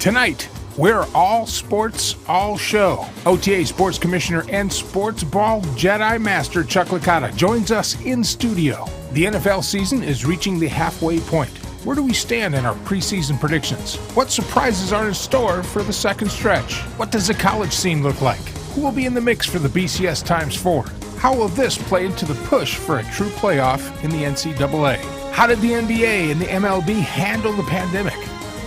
Tonight, we're all sports, all show. OTA Sports Commissioner and Sports Ball Jedi Master Chuck Licata joins us in studio. The NFL season is reaching the halfway point. Where do we stand in our preseason predictions? What surprises are in store for the second stretch? What does the college scene look like? Who will be in the mix for the BCS Times 4? How will this play into the push for a true playoff in the NCAA? How did the NBA and the MLB handle the pandemic?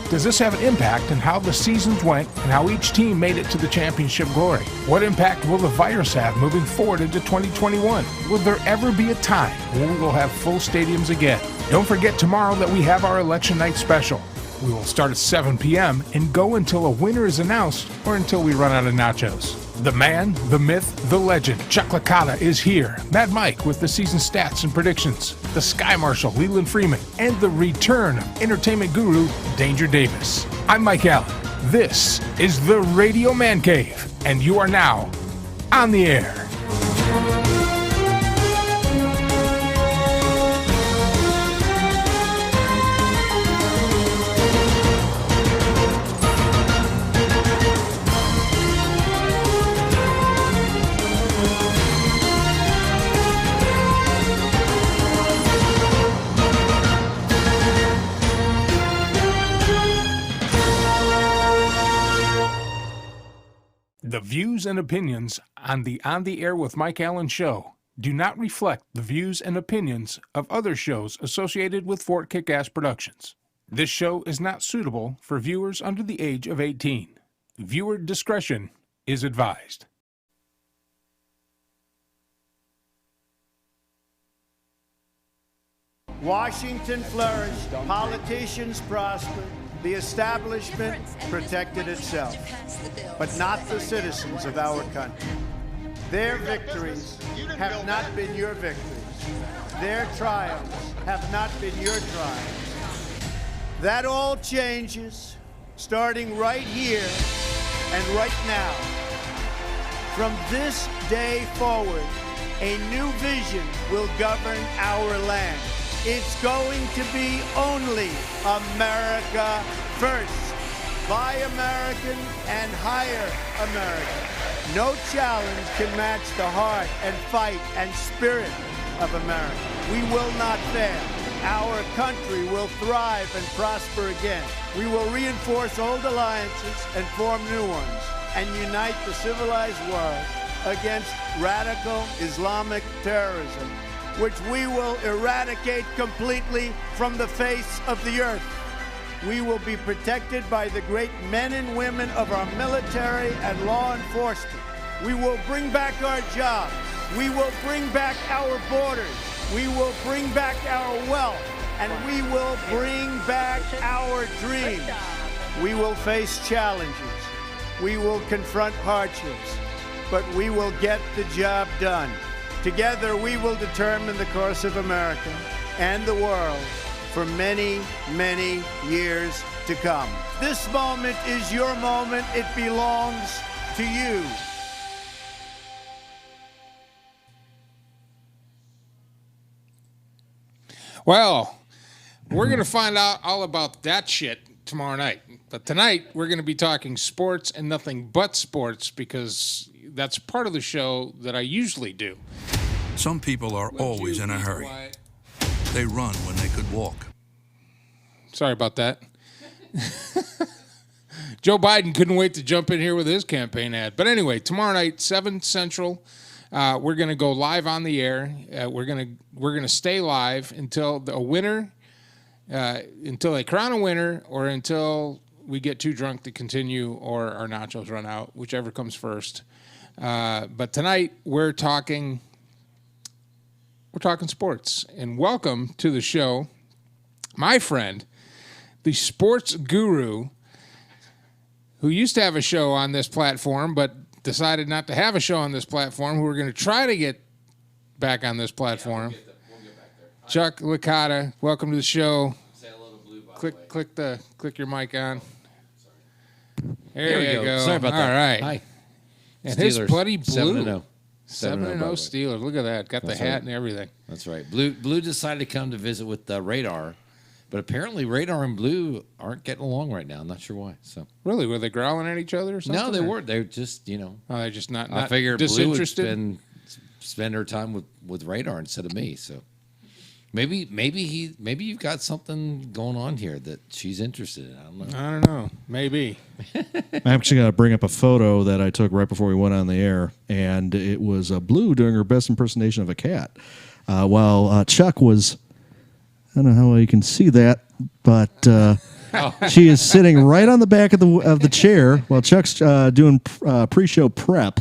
Does this have an impact on how the seasons went and how each team made it to the championship glory? What impact will the virus have moving forward into 2021? Will there ever be a time when we will have full stadiums again? Don't forget tomorrow that we have our election night special. We will start at 7 p.m. and go until a winner is announced or until we run out of nachos. The man, the myth, the legend, Chuck Licata is here. Mad Mike with the season stats and predictions. The Sky Marshal, Leland Freeman, and the return of entertainment guru, Danger Davis. I'm Mike Allen. This is the Radio Man Cave, and you are now on the air. The views and opinions on the Air with Mike Allen show do not reflect the views and opinions of other shows associated with Fort Kick-Ass Productions. This show is not suitable for viewers under the age of 18. Viewer discretion is advised. Washington flourished, politicians prospered, the establishment protected itself, but not the citizens of our country. Their victories have not been your victories. Their triumphs have not been your triumphs. That all changes starting right here and right now. From this day forward, a new vision will govern our land. It's going to be only America first. Buy American and hire American. No challenge can match the heart and fight and spirit of America. We will not fail. Our country will thrive and prosper again. We will reinforce old alliances and form new ones and unite the civilized world against radical Islamic terrorism, which we will eradicate completely from the face of the earth. We will be protected by the great men and women of our military and law enforcement. We will bring back our jobs. We will bring back our borders. We will bring back our wealth. And we will bring back our dreams. We will face challenges. We will confront hardships. But we will get the job done. Together, we will determine the course of America and the world for many, many years to come. This moment is your moment. It belongs to you. Well, we're going to find out all about that shit tomorrow night. But tonight, we're going to be talking sports and nothing but sports because that's part of the show that I usually do. Some people are always in a hurry. They run when they could walk. Sorry about that. Joe Biden couldn't wait to jump in here with his campaign ad. But anyway, tomorrow night, 7 Central, we're going to go live on the air. We're going to stay live until a winner, until they crown a winner, or until we get too drunk to continue, or our nachos run out, whichever comes first. But tonight we're talking sports, and welcome to the show, my friend, the sports guru, who used to have a show on this platform, but decided not to have a show on this platform, who we're going to try to get back on this platform. Yeah, we'll get back there. Chuck Licata, welcome to the show. Say hello to Blue, by the way. Click your mic on. Sorry. There you go. Sorry about that. All right. Hi. And Steelers, his buddy Blue. 7-0. 7-0 Steelers. Look at that. Got the hat and everything. That's right. Blue decided to come to visit with the Radar But apparently Radar and Blue aren't getting along right now. I'm not sure why. So Really, were they growling at each other or something? no, they weren't. They're just, you know. Oh, they're just not I figured Blue would disinterested. spend her time with Radar instead of me. So maybe you've got something going on here that she's interested in. I don't know. I don't know. Maybe. I'm actually going to bring up a photo that I took right before we went on the air, and it was Blue doing her best impersonation of a cat, while Chuck was. I don't know how well you can see that, but she is sitting right on the back of the chair while Chuck's doing pre-show prep.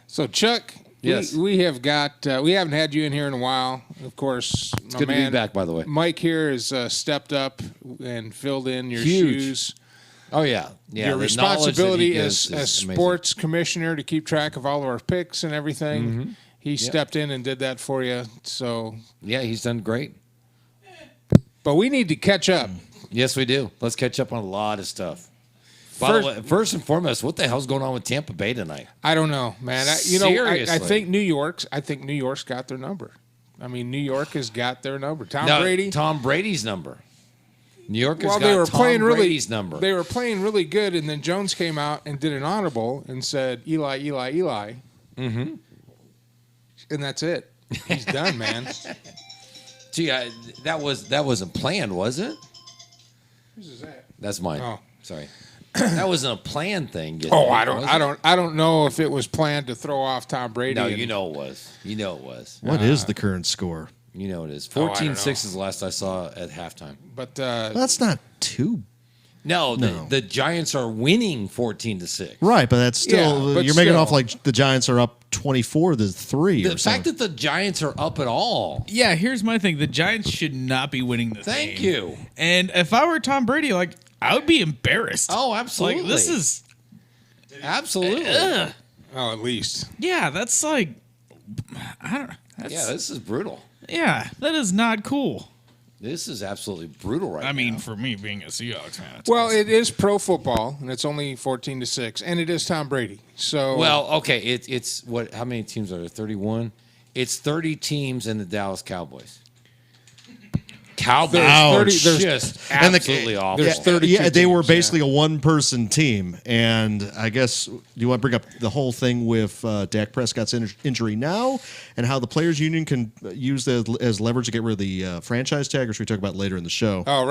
So Chuck, yes, we have got we haven't had you in here in a while. Of course, it's good to be back. By the way, Mike here has stepped up and filled in your Huge. shoes. Oh yeah. Your responsibility as sports commissioner to keep track of all of our picks and everything. Mm-hmm. He stepped in and did that for you. So yeah, he's done great. But we need to catch up. Yes, we do. Let's catch up on a lot of stuff. By the way, first and foremost, what the hell's going on with Tampa Bay tonight? I don't know, man. Seriously. I think New York's got their number. I mean, New York has got their number. Tom Brady's number. New York has got they were playing Brady's number. They were playing really good, and then Jones came out and did an audible and said, Eli, Eli, Eli. Mm-hmm. And that's it. He's done, man. Gee, that wasn't planned, was it? Whose is that? That's mine. Oh, sorry. That wasn't a planned thing. I don't know if it was planned to throw off Tom Brady. No, you know it was. What is the current score? You know it is. 14-6 is the last I saw at halftime. But that's not too. No, the Giants are winning 14-6. Right, but that's still you're making it off like the Giants are up 24-3. The fact that the Giants are up at all. Yeah, here's my thing: the Giants should not be winning this game. Thank you. And if I were Tom Brady, like I would be embarrassed. Oh, absolutely. Like this is absolutely. Oh, at least. Yeah, that's like I don't. This is brutal. Yeah, that is not cool. This is absolutely brutal right now. I mean, for me being a Seahawks fan. Well, it is pro football, and it's only 14-6, and it is Tom Brady. So okay, it's what? How many teams are there? 31. It's 30 teams and the Dallas Cowboys. There's just absolutely awful. There's 32 Yeah, they were teams, basically a one-person team, and I guess do you want to bring up the whole thing with Dak Prescott's injury now, and how the players' union can use that as leverage to get rid of the franchise tag, or should we talk about it later in the show? Oh,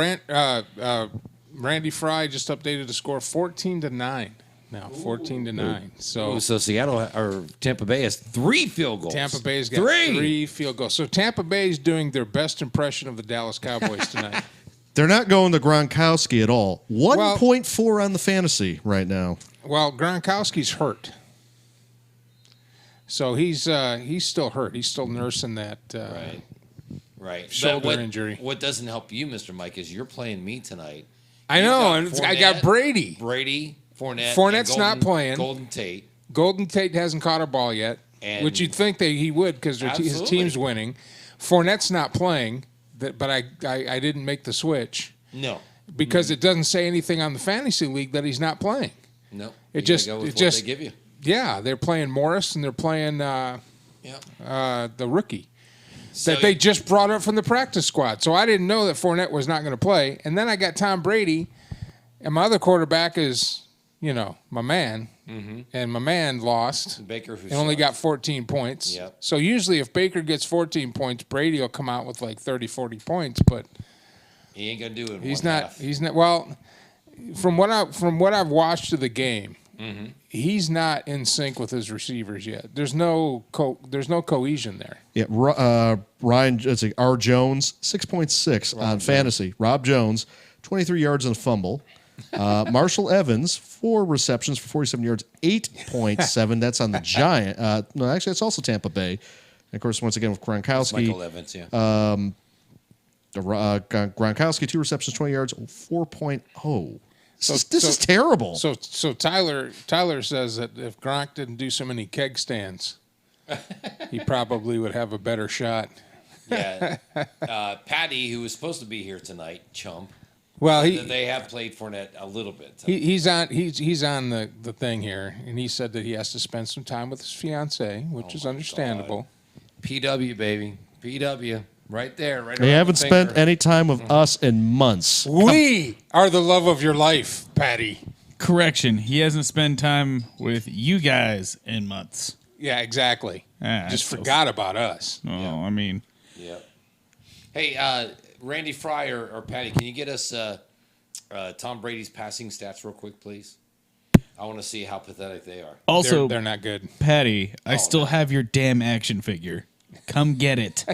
Randy Fry just updated the score 14-9. Now 14-9. So Seattle or Tampa Bay has 3 field goals. Tampa Bay's got 3 field goals. So Tampa Bay's doing their best impression of the Dallas Cowboys tonight. They're not going to Gronkowski at all. 1.4 on the fantasy right now. Well, Gronkowski's hurt. So he's still hurt. He's still nursing that right. shoulder injury. What doesn't help you, Mr. Mike, is you're playing me tonight. I know, and I got Brady. Fournette's not playing. Golden Tate hasn't caught a ball yet, which you'd think he would because his team's winning. Fournette's not playing, but I didn't make the switch. No. Because it doesn't say anything on the fantasy league that he's not playing. No. It just they give you. Yeah, they're playing Morris and they're playing the rookie that they just brought up from the practice squad. So I didn't know that Fournette was not going to play. And then I got Tom Brady, and my other quarterback is, my man. Mm-hmm. And my man lost. Baker, and only got 14 points. Yep. So usually if Baker gets 14 points, Brady will come out with like 30, 40 points. But he ain't going to do it in he's one not. half. He's not. Well, from what I've watched of the game, he's not in sync with his receivers yet. There's no cohesion there. Yeah, Ryan, R. Jones, 6.6 on fantasy. Rob Jones, 23 yards and a fumble. Marshall Evans, 4 receptions for 47 yards, 8.7. That's on the Giant. No, actually, it's also Tampa Bay. And of course, once again with Gronkowski. Michael Evans, yeah. Gronkowski, 2 receptions, 20 yards, 4.0. This is terrible. So Tyler says that if Gronk didn't do so many keg stands, he probably would have a better shot. Yeah. Patty, who was supposed to be here tonight, chump. Well, they have played Fournette a little bit. He's on the thing here, and he said that he has to spend some time with his fiancée, which is understandable. God. PW, baby. PW. Right there. Right. They haven't spent any time with us in months. We are the love of your life, Patty. Correction. He hasn't spent time with you guys in months. Yeah, exactly. Just forgot about us. Oh, I mean. Yeah. Hey, Randy Fry or Patty, can you get us Tom Brady's passing stats real quick, please? I want to see how pathetic they are. Also, they're not good. Patty, I still have your damn action figure. Come get it.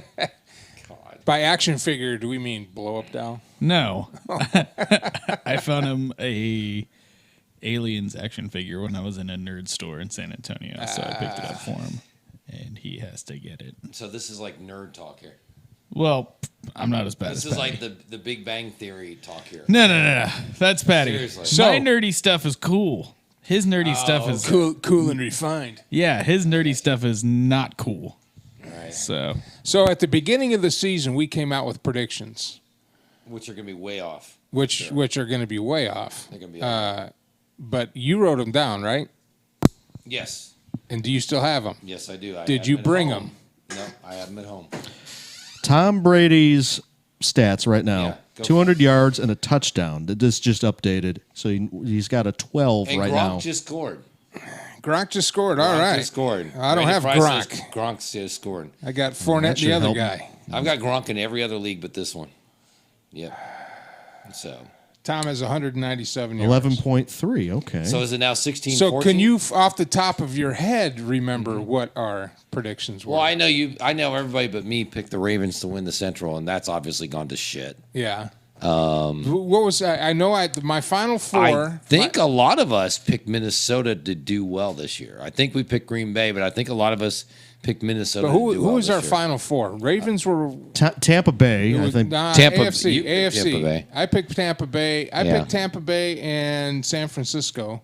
By action figure, do we mean blow up doll? No. I found him a Aliens action figure when I was in a nerd store in San Antonio, so I picked it up for him, and he has to get it. So this is like nerd talk here. Well, I'm not as bad This as is Patty. like the Big Bang Theory talk here. No. That's Patty. Seriously. My nerdy stuff is cool. His nerdy stuff is Cool and refined. Yeah, his nerdy stuff is not cool. Right. So at the beginning of the season, we came out with predictions, Which are going to be way off. which are going to be way off. They're going to be But you wrote them down, right? Yes. And do you still have them? Yes, I do. I Did have you at bring home. No, I have them at home. Tom Brady's stats right now: Yeah, go 200 yards and a touchdown. This just updated, so he's got a 12 And right Gronk now. just scored. Gronk just scored. All Gronk right. just scored. I don't Randy have Fry Gronk. says Gronk just scored. I got Fournette, That and should the other help. guy. I've got Gronk in every other league but this one. Yep. So Tom has 197 yards. 11.3. Okay. is it now 16? So 14? can you, off the top of your head, remember what our predictions were? Well, I know everybody but me picked the Ravens to win the Central, and that's obviously gone to shit. Yeah. What was I know my final four. I think a lot of us picked Minnesota to do well this year. I think we picked Green Bay, but I think a lot of us picked Minnesota But to do well who was this our year. final four? Ravens were Tampa Bay, I think. Tampa- AFC. you picked AFC. Tampa Bay. I picked Tampa Bay. I Yeah. picked Tampa Bay and San Francisco.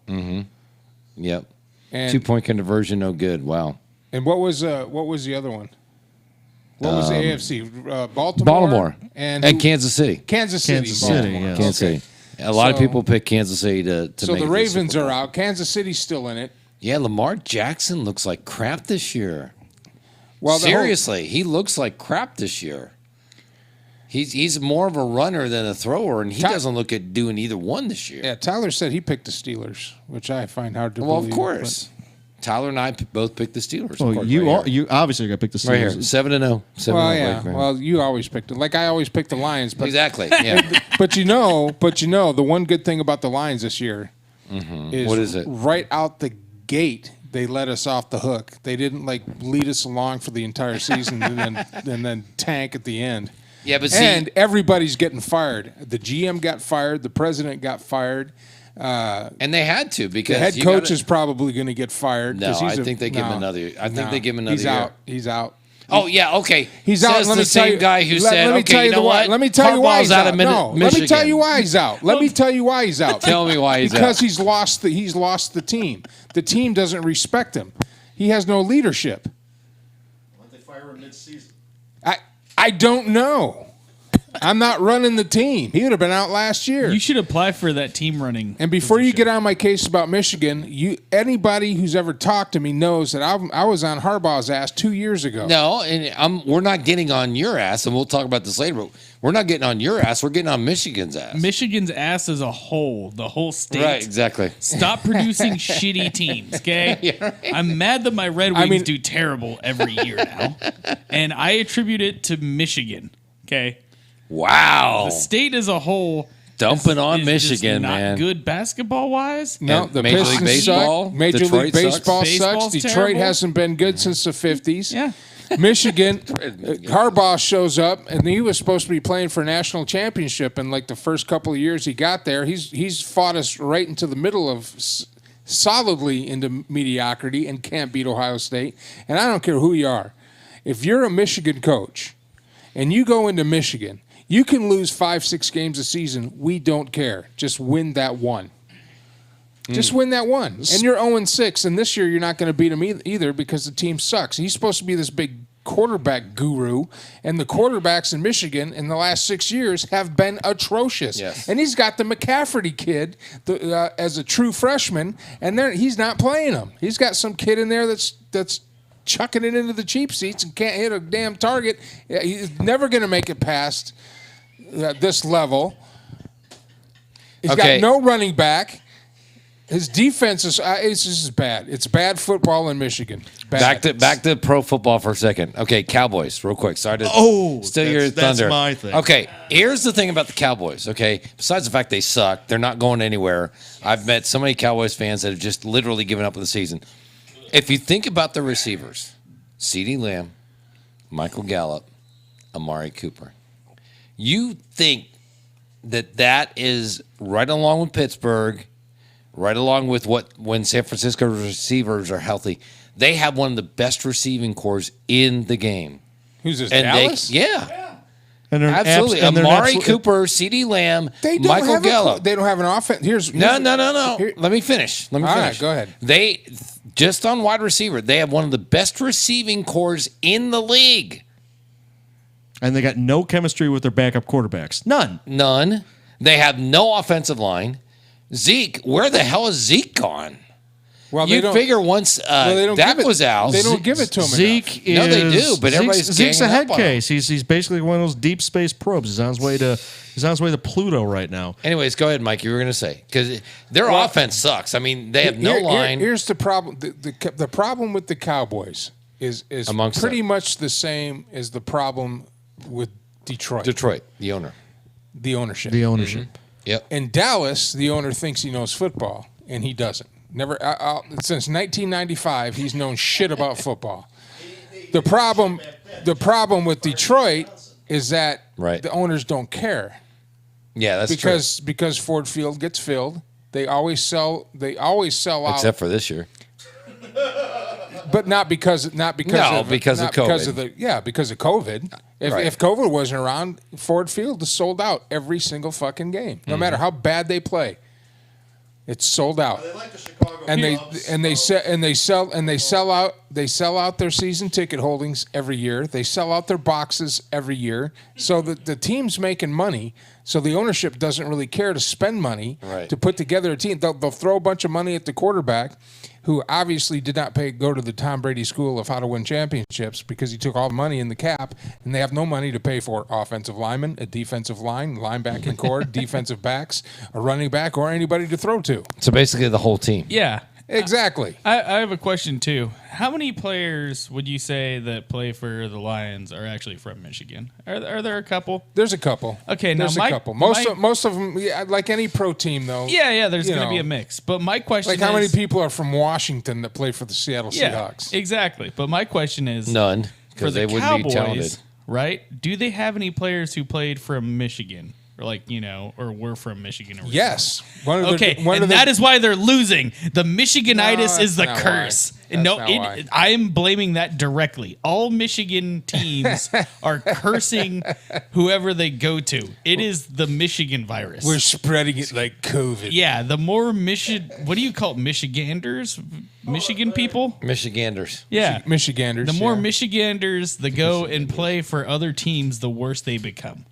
Yep. And 2-point conversion, no good. Wow. and what was the other one? What was the AFC? Baltimore. Baltimore and Kansas City. Kansas City. Kansas City, Baltimore. yeah. Kansas Okay. City. A lot of So- people pick Kansas City to So make the it to Ravens Super are Bowl. out. Kansas City's still in it. Yeah, Lamar Jackson looks like crap this year. Well, the whole- Seriously, he looks like crap this year. He's more of a runner than a thrower, and he doesn't look at doing either one this year. Yeah, Tyler said he picked the Steelers, which I find hard to Well, believe. of course. Tyler and I both picked the Steelers. of Oh, course, you right here. you obviously got to pick the Steelers. Right here, 7-0. Well, yeah. Well, you always picked it. Like I always picked the Lions, but exactly. Yeah. but you know, the one good thing about the Lions this year is What is it? Right out the gate, they let us off the hook. They didn't like lead us along for the entire season and then tank at the end. Yeah, but see, And everybody's getting fired. The GM got fired. The president got fired. and they had to because The head you coach gotta- is probably going to get fired. No, 'cause he's I think they give him another. I think they give him another He's year. out. He's out. Oh yeah, okay. He's Says out. Let the me tell same you, guy who let said, me "Okay, tell you know what? Let me tell you why Harbaugh's he's out out. of No, let me Michigan." tell you why he's out. Let me tell you why he's out. Tell me why he's because out. he's lost the team. The team doesn't respect him. He has no leadership. Why don't they fire him mid-season? I don't know. I'm not running the team. He would have been out last year. You should apply for that team running. And before you position. get on my case about Michigan, anybody who's ever talked to me knows that I was on Harbaugh's ass 2 years ago. No, and we're not getting on your ass, and we'll talk about this later. But we're not getting on your ass. We're getting on Michigan's ass. Michigan's ass as a whole, the whole state. Right, exactly. Stop producing shitty teams, okay? Yeah, right. I'm mad that my Red Wings mean- do terrible every year now. And I attribute it to Michigan, okay? Wow. The state as a whole Dumping on is just Michigan, not man. good basketball-wise. No, And the Major League Pistons Baseball? suck. Major Detroit League Baseball sucks. sucks. Baseball's Detroit terrible. hasn't been good since the 50s. Yeah. Michigan, Harbaugh shows up, and he was supposed to be playing for a national championship. And like the first couple of years he got there, he's fought us right into the middle of solidly into mediocrity and can't beat Ohio State. And I don't care who you are. If you're a Michigan coach and you go into Michigan, you can lose 5-6 games a season. We don't care. Just win that one. Just win that one. And you're 0-6, and this year you're not going to beat him either because the team sucks. He's supposed to be this big quarterback guru, and the quarterbacks in Michigan in the last 6 years have been atrocious. Yes. And he's got the McCafferty kid as a true freshman, and he's not playing him. He's got some kid in there that's chucking it into the cheap seats and can't hit a damn target. He's never going to make it past this level. He's got no running back. His defense is it's just bad. It's bad football in Michigan. Bad. Back to pro football for a second. Okay, Cowboys, real quick. Sorry to steal your thunder. That's my thing. Okay, here's the thing about the Cowboys, okay? Besides the fact they suck, they're not going anywhere. I've met so many Cowboys fans that have just literally given up on the season. If you think about the receivers, CeeDee Lamb, Michael Gallup, Amari Cooper, you think that is right along with Pittsburgh, right along with when San Francisco receivers are healthy, they have one of the best receiving cores in the game. Who's this, Dallas? And absolutely. Amari Cooper, CeeDee Lamb, Michael Gallup. They don't have an offense. No. Let me finish. All right, go ahead. They, just on wide receiver, they have one of the best receiving cores in the league. And they got no chemistry with their backup quarterbacks. None. They have no offensive line. Zeke, where the hell is Zeke gone? Well, you figure once Dak was out, they don't give it to him. Zeke enough. No, they do, but everybody's Zeke's a head up on case. He's basically one of those deep space probes. He's on his way to Pluto right now. Anyways, go ahead, Mike. You were going to say because their offense sucks. I mean, they have no line. Here's the problem. The problem with the Cowboys is pretty much the same as the problem with Detroit. The owner, the ownership. Mm-hmm. Yep. In Dallas, the owner thinks he knows football, and he doesn't. Never since 1995, he's known shit about football. The problem with Detroit is that the owners don't care. Yeah, that's true. Because Ford Field gets filled. They always sell out. Except for this year. But not because of COVID. Because of COVID. If COVID wasn't around, Ford Field is sold out every single fucking game, no matter how bad they play. It's sold out. They like the Chicago they sell out their season ticket holdings every year. They sell out their boxes every year. So the team's making money. So the ownership doesn't really care to spend money to put together a team. They'll throw a bunch of money at the quarterback, who obviously did not go to the Tom Brady school of how to win championships because he took all the money in the cap, and they have no money to pay for offensive linemen, a defensive line, linebacking core, defensive backs, a running back, or anybody to throw to. So basically the whole team. Yeah. Exactly. I have a question, too. How many players would you say that play for the Lions are actually from Michigan? Are there a couple? There's a couple. Okay, now there's a couple. Most of them, like any pro team, though. Yeah, there's going to be a mix. But my question is... Like how many people are from Washington that play for the Seattle Seahawks? Exactly. But my question is... None, because they wouldn't be talented. Right? Do they have any players who played from Michigan? Or were from Michigan originally? Yes. That is why they're losing. The Michiganitis is the curse. I am blaming that directly. All Michigan teams are cursing whoever they go to. It is the Michigan virus. We're spreading it like COVID. Yeah, the more what do you call it? Michiganders? Michigan people? Michiganders. Yeah. Michiganders. The more Michiganders that go and play for other teams, the worse they become.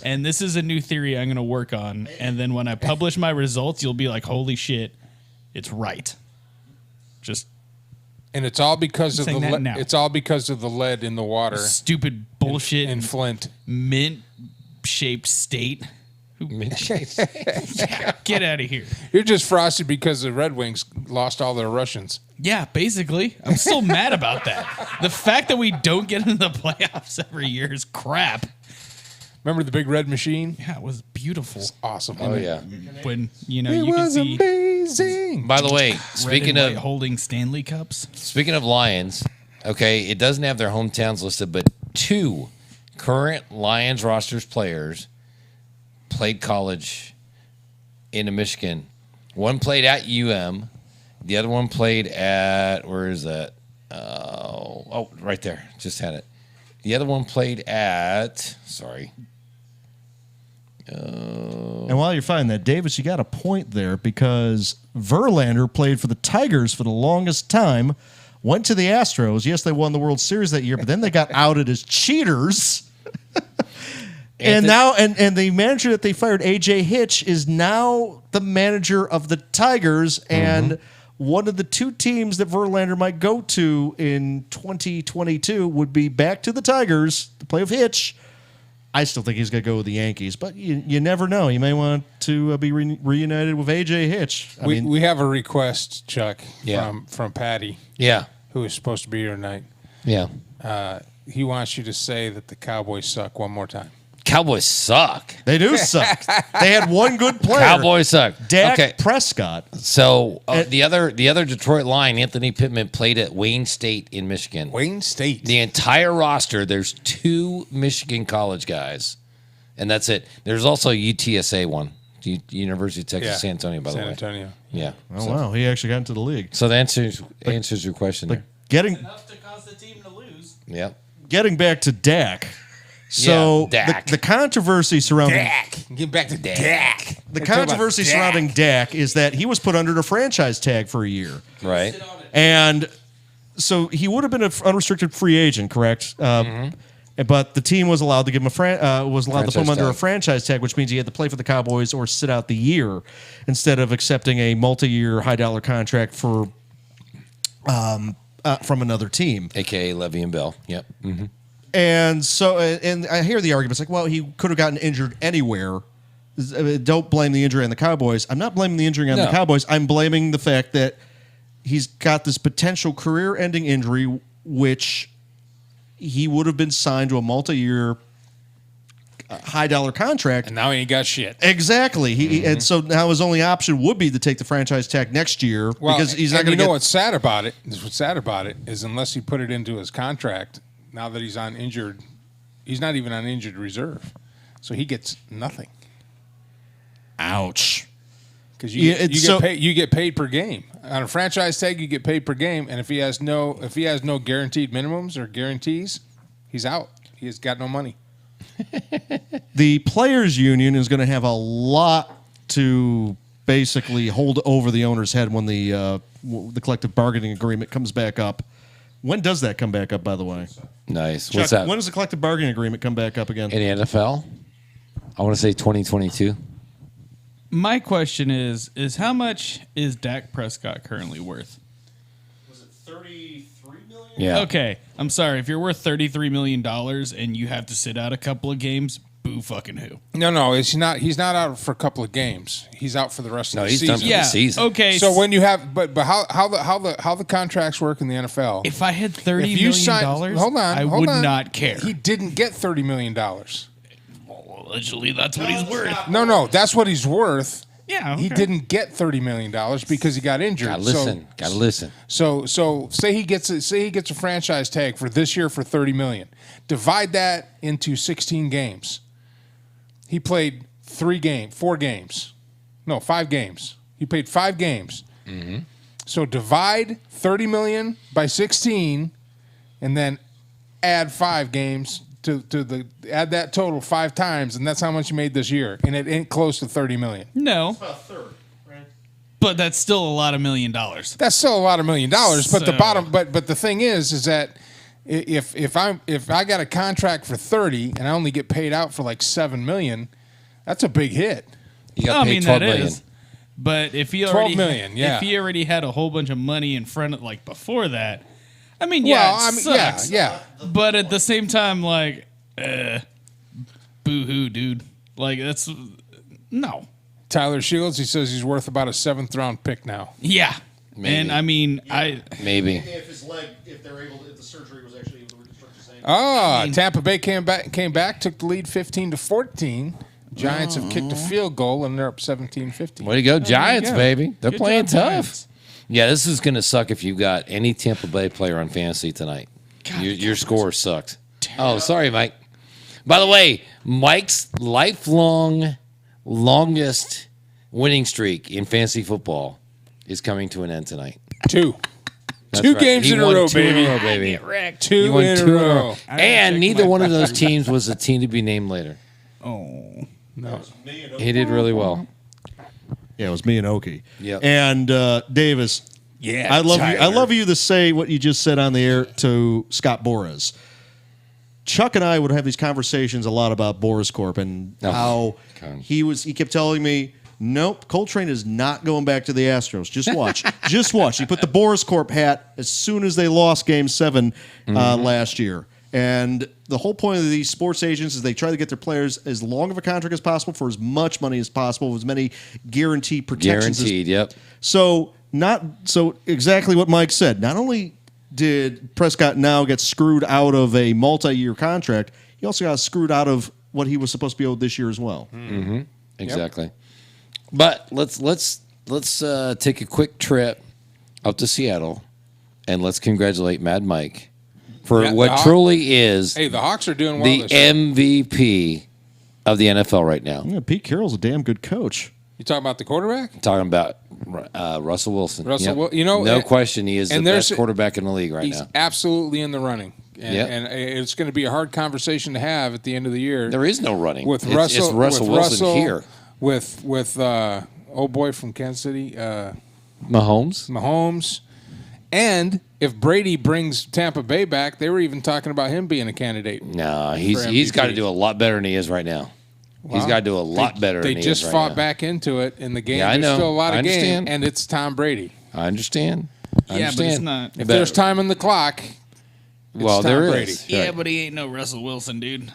And this is a new theory I'm going to work on. And then when I publish my results, you'll be like, holy shit, it's right. And it's all because of it's all because of the lead in the water. Stupid bullshit in Flint. Mint-shaped state. Yeah, get out of here. You're just frosted because the Red Wings lost all their Russians. Yeah, basically. I'm still mad about that. The fact that we don't get into the playoffs every year is crap. Remember the big red machine? Yeah, it was beautiful. It's awesome. Oh, yeah. When, you it can was see... amazing. By the way, speaking of... holding Stanley Cups. Speaking of Lions, okay, it doesn't have their hometowns listed, but 2 current Lions rosters players played college in Michigan. One played at UM. The other one played at... Where is that? Oh, right there. Just had it. The other one played at... Sorry. And while you're finding that, Davis, you got a point there because Verlander played for the Tigers for the longest time, went to the Astros. Yes, they won the World Series that year, but then they got outed as cheaters. And the manager that they fired, AJ Hitch, is now the manager of the Tigers. And one of the two teams that Verlander might go to in 2022 would be back to the Tigers to play with Hitch. I still think he's going to go with the Yankees, but you never know. You may want to be reunited with A.J. Hitch. We have a request, Chuck, Yeah. from Patty, Yeah. who is supposed to be here tonight. Yeah. He wants you to say that the Cowboys suck one more time. Cowboys suck. They do suck. They had one good player. Cowboys suck. Dak Prescott. So the other Detroit line, Anthony Pittman, played at Wayne State in Michigan. Wayne State. The entire roster, there's 2 Michigan college guys, and that's it. There's also a UTSA one, University of Texas San Antonio, by the way. San Antonio. Yeah. Oh, wow. He actually got into the league. So that answers your question there. Enough to cause the team to lose. Yep. Getting back to Dak. So Dak. The controversy surrounding Get back to Dak. the controversy surrounding Dak is that he was put under the franchise tag for a year, Right. and so he would have been an unrestricted free agent, correct? But the team was allowed to give him to put him under a franchise tag, which means he had to play for the Cowboys or sit out the year instead of accepting a multi-year high-dollar contract for from another team, AKA Levy and Bell. Yep. Mm-hmm. And so, and I hear the arguments like, well, he could have gotten injured anywhere. Don't blame the injury on the Cowboys. I'm not blaming the injury on the Cowboys. I'm blaming the fact that he's got this potential career-ending injury, which he would have been signed to a multi-year high-dollar contract. And now he ain't got shit. Exactly. And so now his only option would be to take the franchise tag next year because he's not going to get... what's sad about it? What's sad about it is unless he put it into his contract, now that he's on injured, he's not even on injured reserve. So he gets nothing. Ouch. Because you get paid per game. On a franchise tag, you get paid per game, and if he has no guaranteed minimums or guarantees, he's out. He has got no money. The players' union is going to have a lot to basically hold over the owner's head when the collective bargaining agreement comes back up. When does that come back up, by the way? Nice. Chuck, What's that? when does the collective bargaining agreement come back up again? In the NFL? I want to say 2022. My question is how much is Dak Prescott currently worth? Was it $33 million? Yeah. Okay, I'm sorry. If you're worth $33 million and you have to sit out a couple of games, boo fucking who. No, he's not out for a couple of games. He's out for the rest of the he's season. done for the season. Okay. So when you have, but how the contracts work in the NFL? if I had $30 if you million, hold on, I hold would on. not care. He didn't get $30 million. Well, allegedly, that's what he's worth. No, that's what he's worth. Yeah, He okay. didn't get $30 million because he got injured. Gotta listen. So say he gets a franchise tag for this year for $30 million. Divide that into 16 games. He played 5 games. He played 5 games. Mm-hmm. So divide $30 million by 16, and then add 5 games add that total 5 times, and that's how much you made this year, and it ain't close to $30 million. No. About a third, right? But that's still a lot of $1 million. That's still a lot of $1 million. But the So- bottom, but the thing is that if I got a contract for 30 and I only get paid out for like $7 million, that's a big hit. You got paid $12 that million. is. But if he 12 already million, yeah. if he already had a whole bunch of money in front of like before that, I mean, sucks. yeah. But at the same time, like, boo-hoo, dude. Like, that's no. Tyler Shields, he says he's worth about a 7th round pick now. Yeah. Maybe. And I mean, Maybe. If the surgery was actually able to reconstruct his ankle. Tampa Bay came back, took the lead 15-14. Giants have kicked a field goal and they're up 17-15. Way to go, Giants, go. baby. They're Good playing job, tough. Giants. Yeah, this is going to suck if you've got any Tampa Bay player on fantasy tonight. God, Your score sucks. Oh, sorry, Mike. By the way, Mike's longest winning streak in fantasy football is coming to an end tonight. 2. That's 2 right. games He in a won row, 2 in a baby. row, baby. He 2 won in 2 a row. And neither one of those teams was a team to be named later. oh. No. He did really well. Yeah, it was me and Okie. Yep. And Davis, Yeah, I love you. I Tyler. love you to say what you just said on the air to Scott Boras. Chuck and I would have these conversations a lot about Boras Corp and Oh, how God. he kept telling me Nope, Coltrane is not going back to the Astros. Just watch. Just watch. He put the Boris Corp hat as soon as they lost Game 7 last year. And the whole point of these sports agents is they try to get their players as long of a contract as possible for as much money as possible, with as many guaranteed protections. Yep. So exactly what Mike said. Not only did Prescott now get screwed out of a multi-year contract, he also got screwed out of what he was supposed to be owed this year as well. Mm-hmm. Exactly. Yep. But let's take a quick trip up to Seattle, and let's congratulate Mad Mike for what truly is. Hey, the Hawks are doing well. The this year. MVP of the NFL right now. Yeah, Pete Carroll's a damn good coach. You talking about the quarterback? I'm talking about Russell Wilson. No question, he is the best quarterback in the league right now. He's absolutely in the running. And it's going to be a hard conversation to have at the end of the year. There is no running. It's Russell Wilson here. With old boy from Kansas City, Mahomes. And if Brady brings Tampa Bay back, they were even talking about him being a candidate. No, he's got to do a lot better than he is right now. Well, he's got to do a lot better than he is right now. They just fought back into it in the game. Yeah, I know. There's still a lot of game, and it's Tom Brady. I understand. But it's not. If there's time on the clock, well, there is. Yeah, but he ain't no Russell Wilson, dude.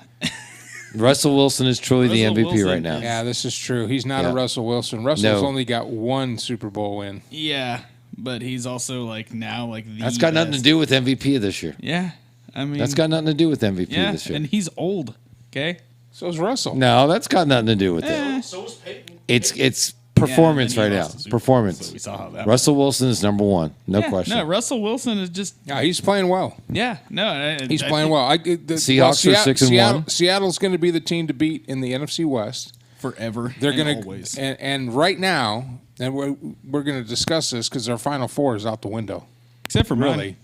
Russell Wilson is truly the MVP right now. Yeah, this is true. He's not a Russell Wilson. Russell's only got one Super Bowl win. Yeah, but he's also the That's got nothing to do with MVP this year. Yeah, I mean that's got nothing to do with MVP this year. And he's old. Okay, so is Russell. No, that's got nothing to do with it. So is Peyton. It's performance right now. Performance. So we saw how that Russell Wilson is number one. No question. No, Russell Wilson is just. Yeah, he's playing well. Yeah, no, he's playing well. Seahawks are 6-1. Seattle's going to be the team to beat in the NFC West forever. They're going to always. And right now, and we're going to discuss this because our Final Four is out the window. Except for really.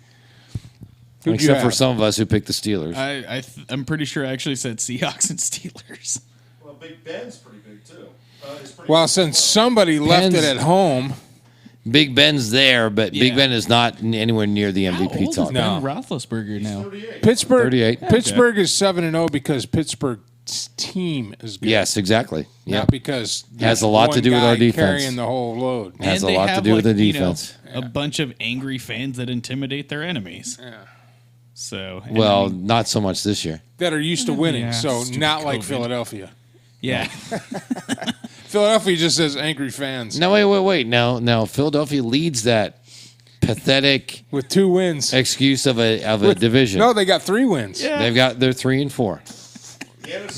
Except for some of us who picked the Steelers. I'm pretty sure I actually said Seahawks and Steelers. Well, Big Ben's pretty big too. Since somebody left it at home, Big Ben's there, but Big Ben is not anywhere near the MVP talk. Ben Roethlisberger now. Pittsburgh, 38. Pittsburgh is 7-0 because Pittsburgh's team is good. Yes, exactly. Not because has a lot to do with our defense. Carrying the whole load. Has a lot to do with the defense. A bunch of angry fans that intimidate their enemies. Yeah. So not so much this year. That are used to winning, Yeah. so Stupid not like COVID. Philadelphia. Yeah. Philadelphia just says angry fans. No, wait. Now Philadelphia leads that pathetic with 2 wins excuse of a division. No, they got 3 wins. Yeah. They're 3-4.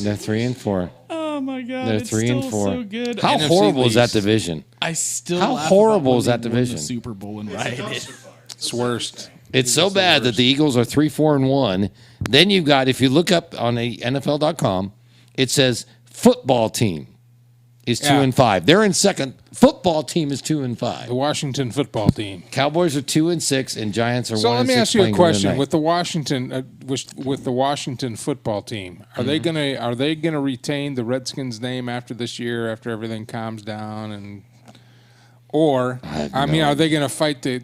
They're 3-4. Oh my God! They're it's 3 and 4. So good. How NFC horrible is that least. division? I still. How laugh horrible about is that when they won division? The Super Bowl and rioted. It's worst. It's so bad that the Eagles are 3-4-1. Then you've got, if you look up on NFL.com, it says football team is 2-5. They're in second. Football team is 2-5. The Washington football team. Cowboys are 2-6, and Giants are 1-6. So let me ask you a question: tonight. with the Washington football team, are they gonna retain the Redskins name after this year, after everything calms down, and are they gonna fight to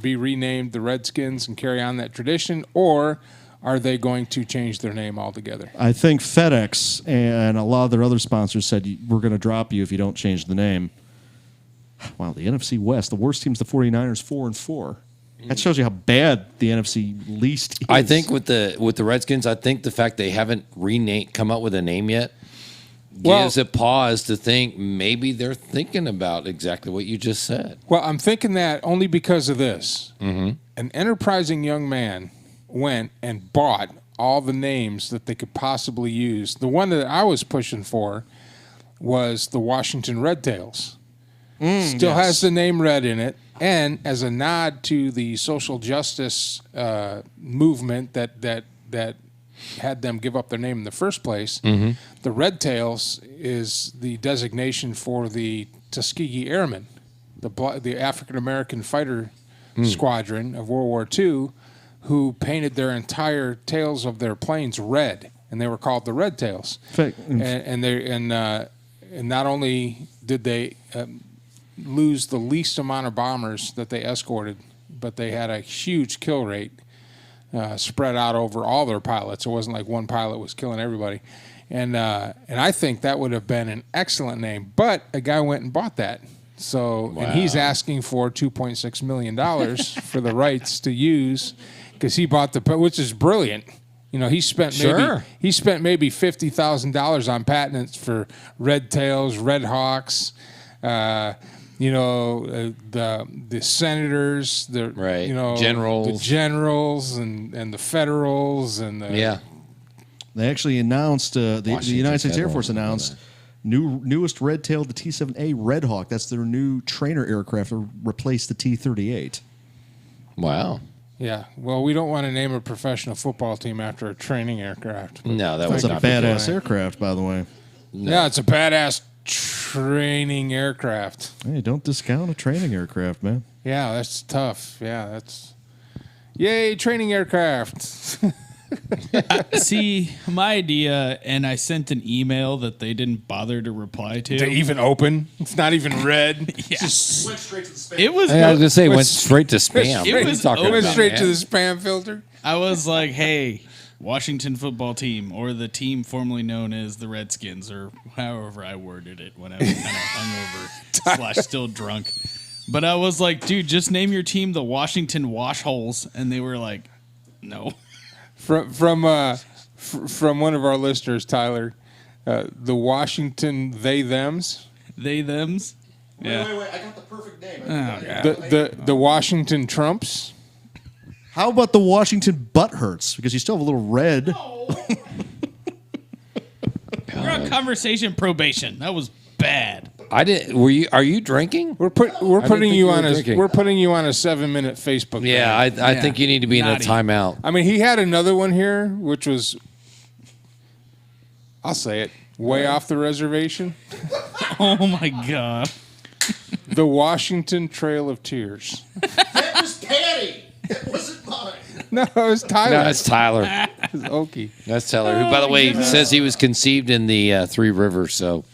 be renamed the Redskins and carry on that tradition, or are they going to change their name altogether? I think FedEx and a lot of their other sponsors said we're going to drop you if you don't change the name. Wow, the NFC West, the worst team's the 49ers, 4-4. That shows you how bad the NFC least is. I think with the Redskins, I think the fact they haven't come up with a name yet gives a pause to think maybe they're thinking about exactly what you just said. Well, I'm thinking that only because of this. Mm-hmm. An enterprising young man went and bought all the names that they could possibly use. The one that I was pushing for was the Washington Red Tails. Still has the name Red in it. And as a nod to the social justice movement that had them give up their name in the first place, the Red Tails is the designation for the Tuskegee Airmen, the African-American fighter squadron of World War II, who painted their entire tails of their planes red, and they were called the Red Tails. And not only did they lose the least amount of bombers that they escorted, but they had a huge kill rate spread out over all their pilots. It wasn't like one pilot was killing everybody. And I think that would have been an excellent name. But a guy went and bought that. So and he's asking for $2.6 million for the rights to use because he bought which is brilliant. You know, he spent maybe $50,000 on patents for red tails, red hawks, the senators, generals, the generals, and the federals, and the They actually announced the United States Air Force announced newest red tail, the T-7A Red Hawk. That's their new trainer aircraft to replace the T-38. Wow. Yeah, well, we don't want to name a professional football team after a training aircraft. No, that's a badass aircraft, by the way. No. Yeah, it's a badass training aircraft. Hey, don't discount a training aircraft, man. Yeah, that's tough. Yeah, that's yay, training aircraft. See, my idea, and I sent an email that they didn't bother to reply to. To even open? It's not even read. Yeah. Just went straight to the spam. It was. I was gonna say it went straight to spam. It went straight to the spam filter. I was like, hey, Washington football team, or the team formerly known as the Redskins, or however I worded it when I was kind of hungover / still drunk. But I was like, dude, just name your team the Washington Washholes, and they were like, no. From one of our listeners, Tyler, the Washington they-thems. They-thems? Yeah. Wait, I got the perfect name. The Washington Trumps. How about the Washington Butthurts? Because you still have a little red. We're on conversation probation. That was bad. I didn't. Are you drinking? We're putting you on a 7-minute Facebook. Yeah, I think you need to be in a timeout. I mean, he had another one here, which was, I'll say it, way off the reservation. Oh my God. The Washington Trail of Tears. That was Patty. It wasn't mine. No, it was Tyler. No, it's Tyler. It's Okie. That's Tyler, who, by the way, says he was conceived in the Three Rivers, so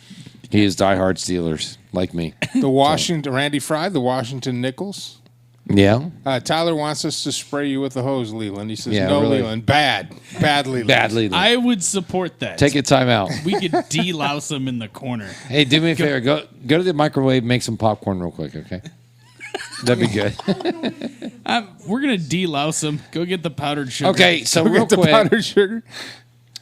he is diehard Steelers, like me. The Washington Randy Fry, the Washington Nichols. Yeah. Tyler wants us to spray you with the hose, Leland. He says, Yeah, no, really. Leland. Bad Leland. Bad Leland. I would support that. Take a timeout. We could delouse him in the corner. Hey, do me a favor. Go to the microwave, make some popcorn real quick, okay? That'd be good. We're going to delouse him. Go get the powdered sugar. Okay, so Go real get the quick, powdered sugar.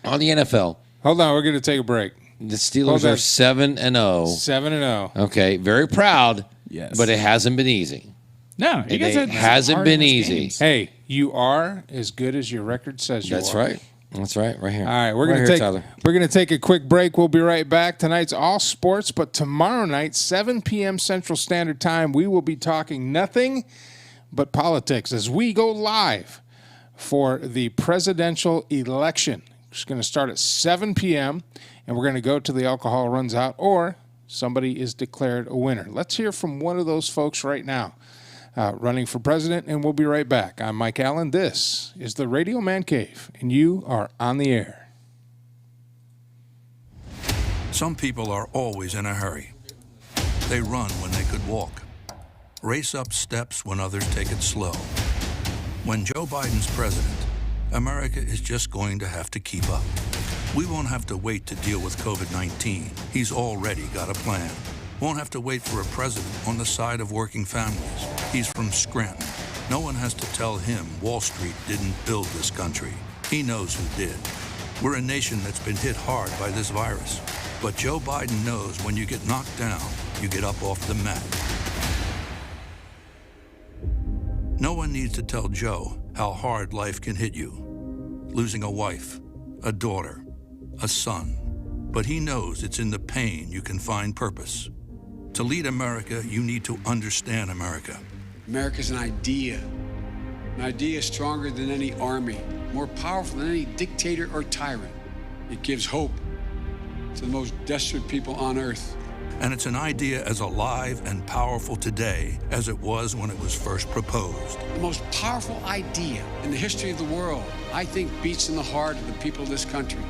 on the NFL, Hold on, we're going to take a break. the Steelers are 7-0. 7-0. Okay, very proud. Yes. But it hasn't been easy. No, you guys It had hasn't hard-ass been easy. games. Hey, you are as good as your record says you That's are. right. That's right. Right here. All right, we're Right gonna here, we're gonna take a quick break. We'll be right back. Tonight's all sports, but tomorrow night, 7 p.m. Central Standard Time, we will be talking nothing but politics as we go live for the presidential election. It's going to start at 7 p.m. and we're going to go till the alcohol runs out or somebody is declared a winner. Let's hear from one of those folks right now. Running for president, and we'll be right back. I'm Mike Allen. This is the Radio Man Cave, and you are on the air. Some people are always in a hurry. They run when they could walk, race up steps when others take it slow. When Joe Biden's president, America is just going to have to keep up. We won't have to wait to deal with COVID-19. He's already got a plan. Won't have to wait for a president on the side of working families. He's from Scranton. No one has to tell him Wall Street didn't build this country. He knows who did. We're a nation that's been hit hard by this virus. But Joe Biden knows when you get knocked down, you get up off the mat. No one needs to tell Joe how hard life can hit you. Losing a wife, a daughter, a son. But he knows it's in the pain you can find purpose. To lead America, you need to understand America. America's an idea. An idea stronger than any army, more powerful than any dictator or tyrant. It gives hope to the most desperate people on earth. And it's an idea as alive and powerful today as it was when it was first proposed. The most powerful idea in the history of the world, I think, beats in the heart of the people of this country.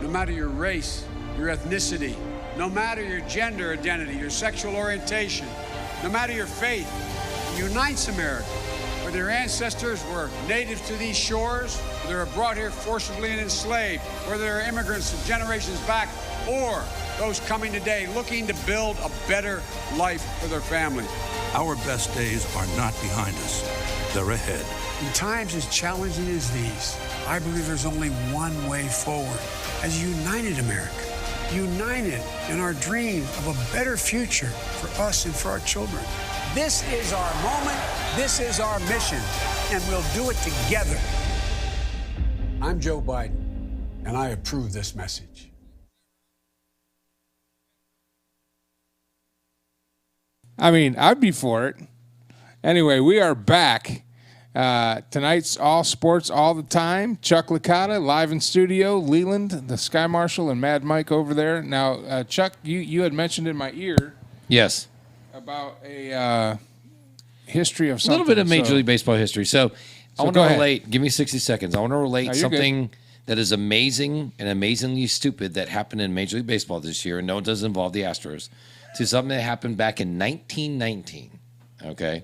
No matter your race, your ethnicity, no matter your gender identity, your sexual orientation, no matter your faith, it unites America. Whether your ancestors were natives to these shores whether they're brought here forcibly and enslaved, whether they're immigrants from generations back, or those coming today looking to build a better life for their families. Our best days are not behind us. They're ahead. In times as challenging as these, I believe there's only one way forward. As a united America, united in our dreams of a better future for us and for our children. This is our moment, this is our mission, and we'll do it together. I'm Joe Biden, and I approve this message. I mean, I'd be for it. Anyway, we are back. Tonight's All Sports All the Time. Chuck Licata live in studio. Leland, the Sky Marshal, and Mad Mike over there. Now, Chuck, you had mentioned in my ear. Yes. About a history of A something. little bit of Major League Baseball history. So I want to relate. Give me 60 seconds. I want to relate something that is amazing and amazingly stupid that happened in Major League Baseball this year, and no, it doesn't involve the Astros, to something that happened back in 1919. Okay?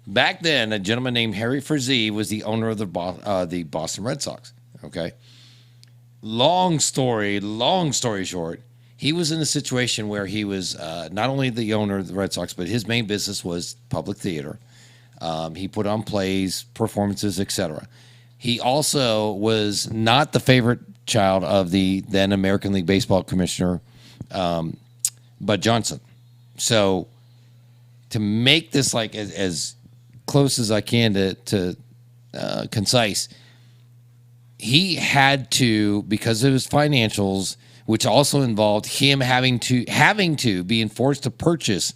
Back then, a gentleman named Harry Frazee was the owner of the Boston Red Sox. Okay? Long story short, he was in a situation where he was not only the owner of the Red Sox, but his main business was public theater. He put on plays, performances, etc. He also was not the favorite child of the then American League Baseball commissioner, Bud Johnson. So to make this like as close as I can to concise, he had to, because of his financials, which also involved him having to being forced to purchase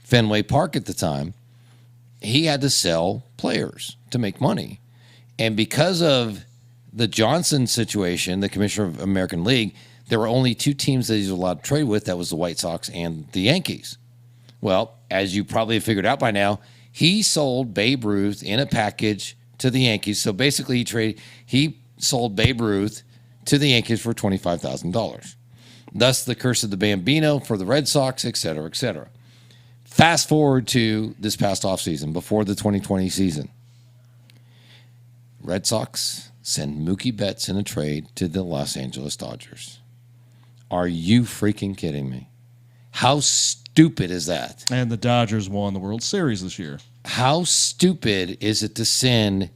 Fenway Park at the time, he had to sell players to make money. And because of the Johnson situation, the commissioner of American League, there were only two teams that he was allowed to trade with. That was the White Sox and the Yankees. Well, as you probably have figured out by now, he sold Babe Ruth in a package to the Yankees. So basically he sold Babe Ruth to the Yankees for $25,000. Thus the curse of the Bambino for the Red Sox, et cetera, et cetera. Fast forward to this past offseason, before the 2020 season. Red Sox send Mookie Betts in a trade to the Los Angeles Dodgers. Are you freaking kidding me? How stupid is that? And the Dodgers won the World Series this year. How stupid is it to send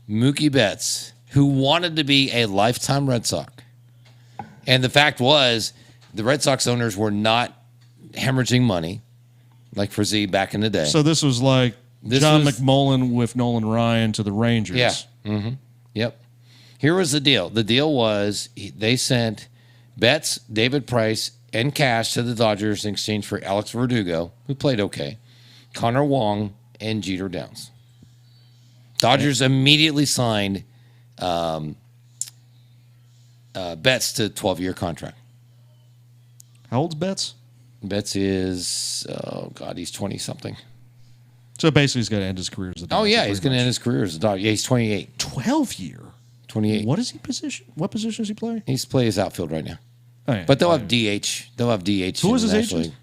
Mookie Betts, who wanted to be a lifetime Red Sox? And the fact was, the Red Sox owners were not hemorrhaging money like Frazee back in the day. So this was like John McMullen with Nolan Ryan to the Rangers. Yeah. Mm-hmm. Yep. Here was the deal. The deal was they sent Betts, David Price, and cash to the Dodgers in exchange for Alex Verdugo, who played okay, Connor Wong, and Jeter Downs. Dodgers immediately signed Betts to a 12-year contract. How old's Betts? Betts is, he's 20-something. So basically he's going to end his career as a Dodger. Oh, yeah, he's going to end his career as a Dodger. Yeah, he's 28. 12-year? 28. What is he position? What position does he play? He plays outfield right now. Oh, yeah. But they'll have DH. They'll have DH. Who was his agent?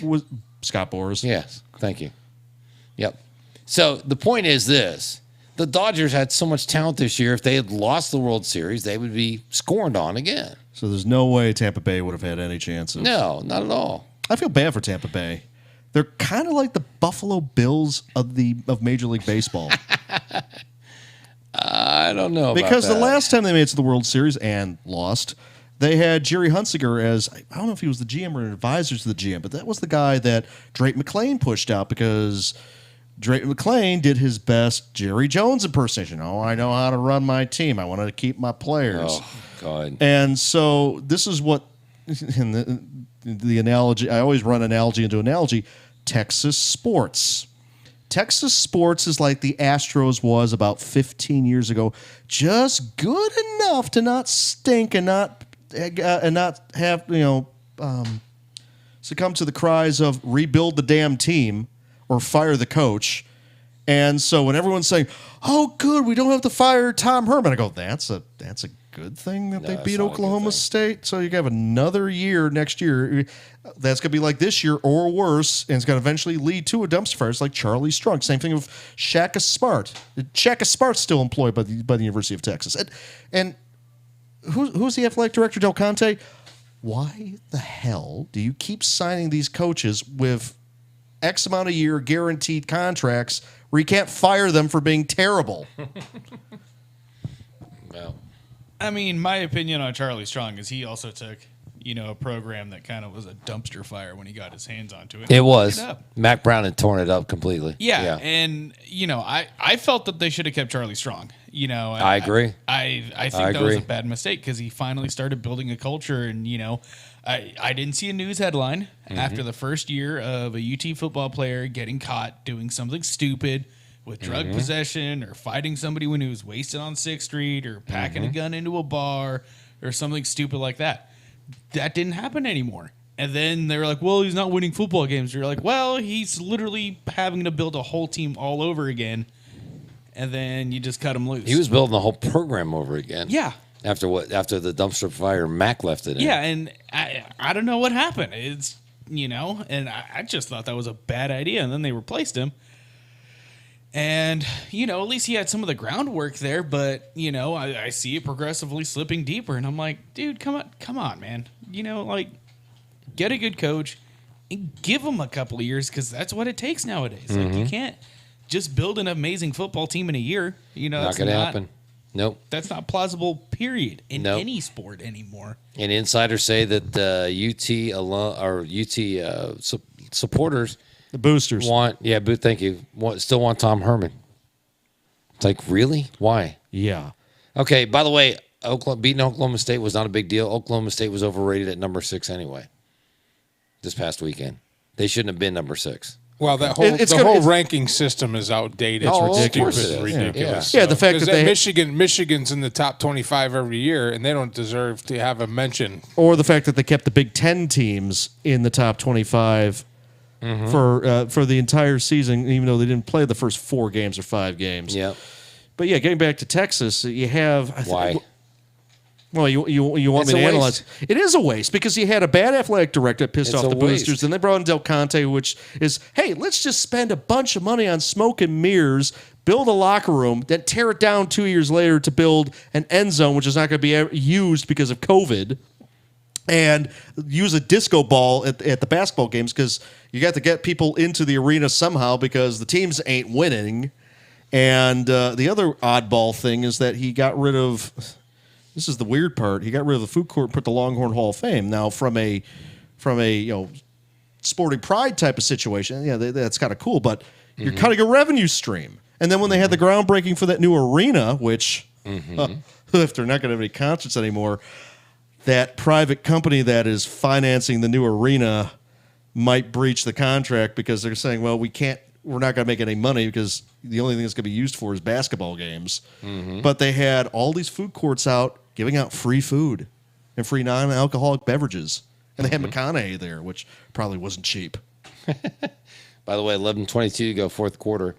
Was Scott Boras? Yes, thank you. Yep. So the point is this. The Dodgers had so much talent this year. If they had lost the World Series, they would be scorned on again. So there's no way Tampa Bay would have had any chances. No, not at all. I feel bad for Tampa Bay. They're kind of like the Buffalo Bills of Major League Baseball. I don't know because about that. The last time they made it to the World Series and lost, they had Jerry Hunsinger as, I don't know if he was the GM or an advisor to the GM, but that was the guy that Drake McClain pushed out because Drake McClain did his best Jerry Jones impersonation. Oh, I know how to run my team. I wanted to keep my players. Oh, God. And so this is what, in the analogy, I always run analogy into analogy, Texas sports. Texas sports is like the Astros was about 15 years ago, just good enough to not stink and not have succumb to the cries of rebuild the damn team or fire the coach. And so when everyone's saying, "Oh, good, we don't have to fire Tom Herman," I go, "That's a good thing that No, they it's beat not a good Oklahoma thing. State. So you have another year next year. That's going to be like this year or worse, and it's going to eventually lead to a dumpster fire. It's like Charlie Strong. Same thing with Shaka Smart. Shaka Smart's still employed by the University of Texas. And who's the athletic director, Del Conte? Why the hell do you keep signing these coaches with X amount of year guaranteed contracts where you can't fire them for being terrible? Well, I mean, my opinion on Charlie Strong is he also took, a program that kind of was a dumpster fire when he got his hands onto it. it was. Up. Mac Brown had torn it up completely. Yeah, and I felt that they should have kept Charlie Strong. I agree. I think I that was a agree. bad mistake because he finally started building a culture, and I didn't see a news headline after the first year of a UT football player getting caught doing something stupid with drug possession or fighting somebody when he was wasted on 6th Street or packing a gun into a bar or something stupid like that. That didn't happen anymore. And then they were like, well, he's not winning football games. You're like, well, he's literally having to build a whole team all over again. And then you just cut him loose. He was building the whole program over again. Yeah. After the dumpster fire Mac left it in. Yeah, and I don't know what happened. It's, and I just thought that was a bad idea. And then they replaced him. And, at least he had some of the groundwork there, but, I see it progressively slipping deeper. And I'm like, dude, come on, man. Get a good coach and give him a couple of years because that's what it takes nowadays. Like, you can't just build an amazing football team in a year. Not going to happen. Nope. That's not plausible, period, in Nope. any sport anymore. And insiders say that UT supporters The boosters. thank you. Still want Tom Herman. It's like, really? Why? Yeah. Okay, by the way, beating Oklahoma State was not a big deal. Oklahoma State was overrated at number 6 anyway. This past weekend, they shouldn't have been number 6. Well, that whole ranking system is outdated. Oh, of It's course stupid, it is. ridiculous. Yeah, the fact that Michigan's in the top 25 every year, and they don't deserve to have a mention. Or the fact that they kept the Big Ten teams in the top 25 for the entire season, even though they didn't play the first 4 games or 5 games. Yeah. But yeah, getting back to Texas, you have Why? Well, you want It's me to a analyze? It is a waste because you had a bad athletic director that pissed It's off a the boosters, waste. and they brought in Del Conte, which is, hey, let's just spend a bunch of money on smoke and mirrors, build a locker room, then tear it down 2 years later to build an end zone, which is not going to be used because of COVID, and use a disco ball at the basketball games because you got to get people into the arena somehow because the teams ain't winning. And the other oddball thing is that he got rid of. This is the weird part. He got rid of the food court and put the Longhorn Hall of Fame. Now, from a sporting pride type of situation, yeah, that's kind of cool. But you're cutting a revenue stream. And then when they had the groundbreaking for that new arena, which if they're not going to have any concerts anymore, that private company that is financing the new arena might breach the contract because they're saying, well, we're not going to make any money because the only thing it's going to be used for is basketball games. But they had all these food courts out giving out free food and free non-alcoholic beverages. And they had McConaughey there, which probably wasn't cheap. By the way, 11:22 to go, fourth quarter.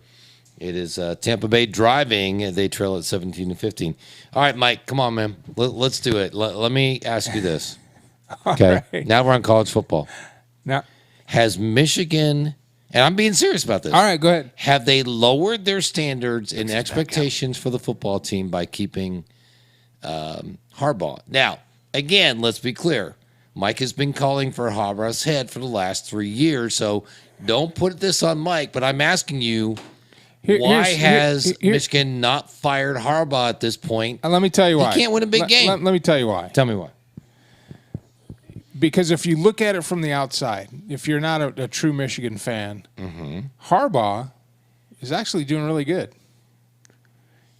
It is Tampa Bay driving. They trail at 17-15. All right, Mike, come on, man. Let's do it. Let me ask you this. Okay, right. Now we're on college football. Now, Has Michigan, and I'm being serious about this. all right, go ahead. Have they lowered their standards and expectations for the football team by keeping Harbaugh? Now, again, let's be clear. Mike has been calling for Harbaugh's head for the last 3 years, so don't put this on Mike, but I'm asking you, why has Michigan not fired Harbaugh at this point? Let me tell you why. He can't win a big game. Let me tell you why. Tell me why. Because if you look at it from the outside, if you're not a true Michigan fan, Harbaugh is actually doing really good.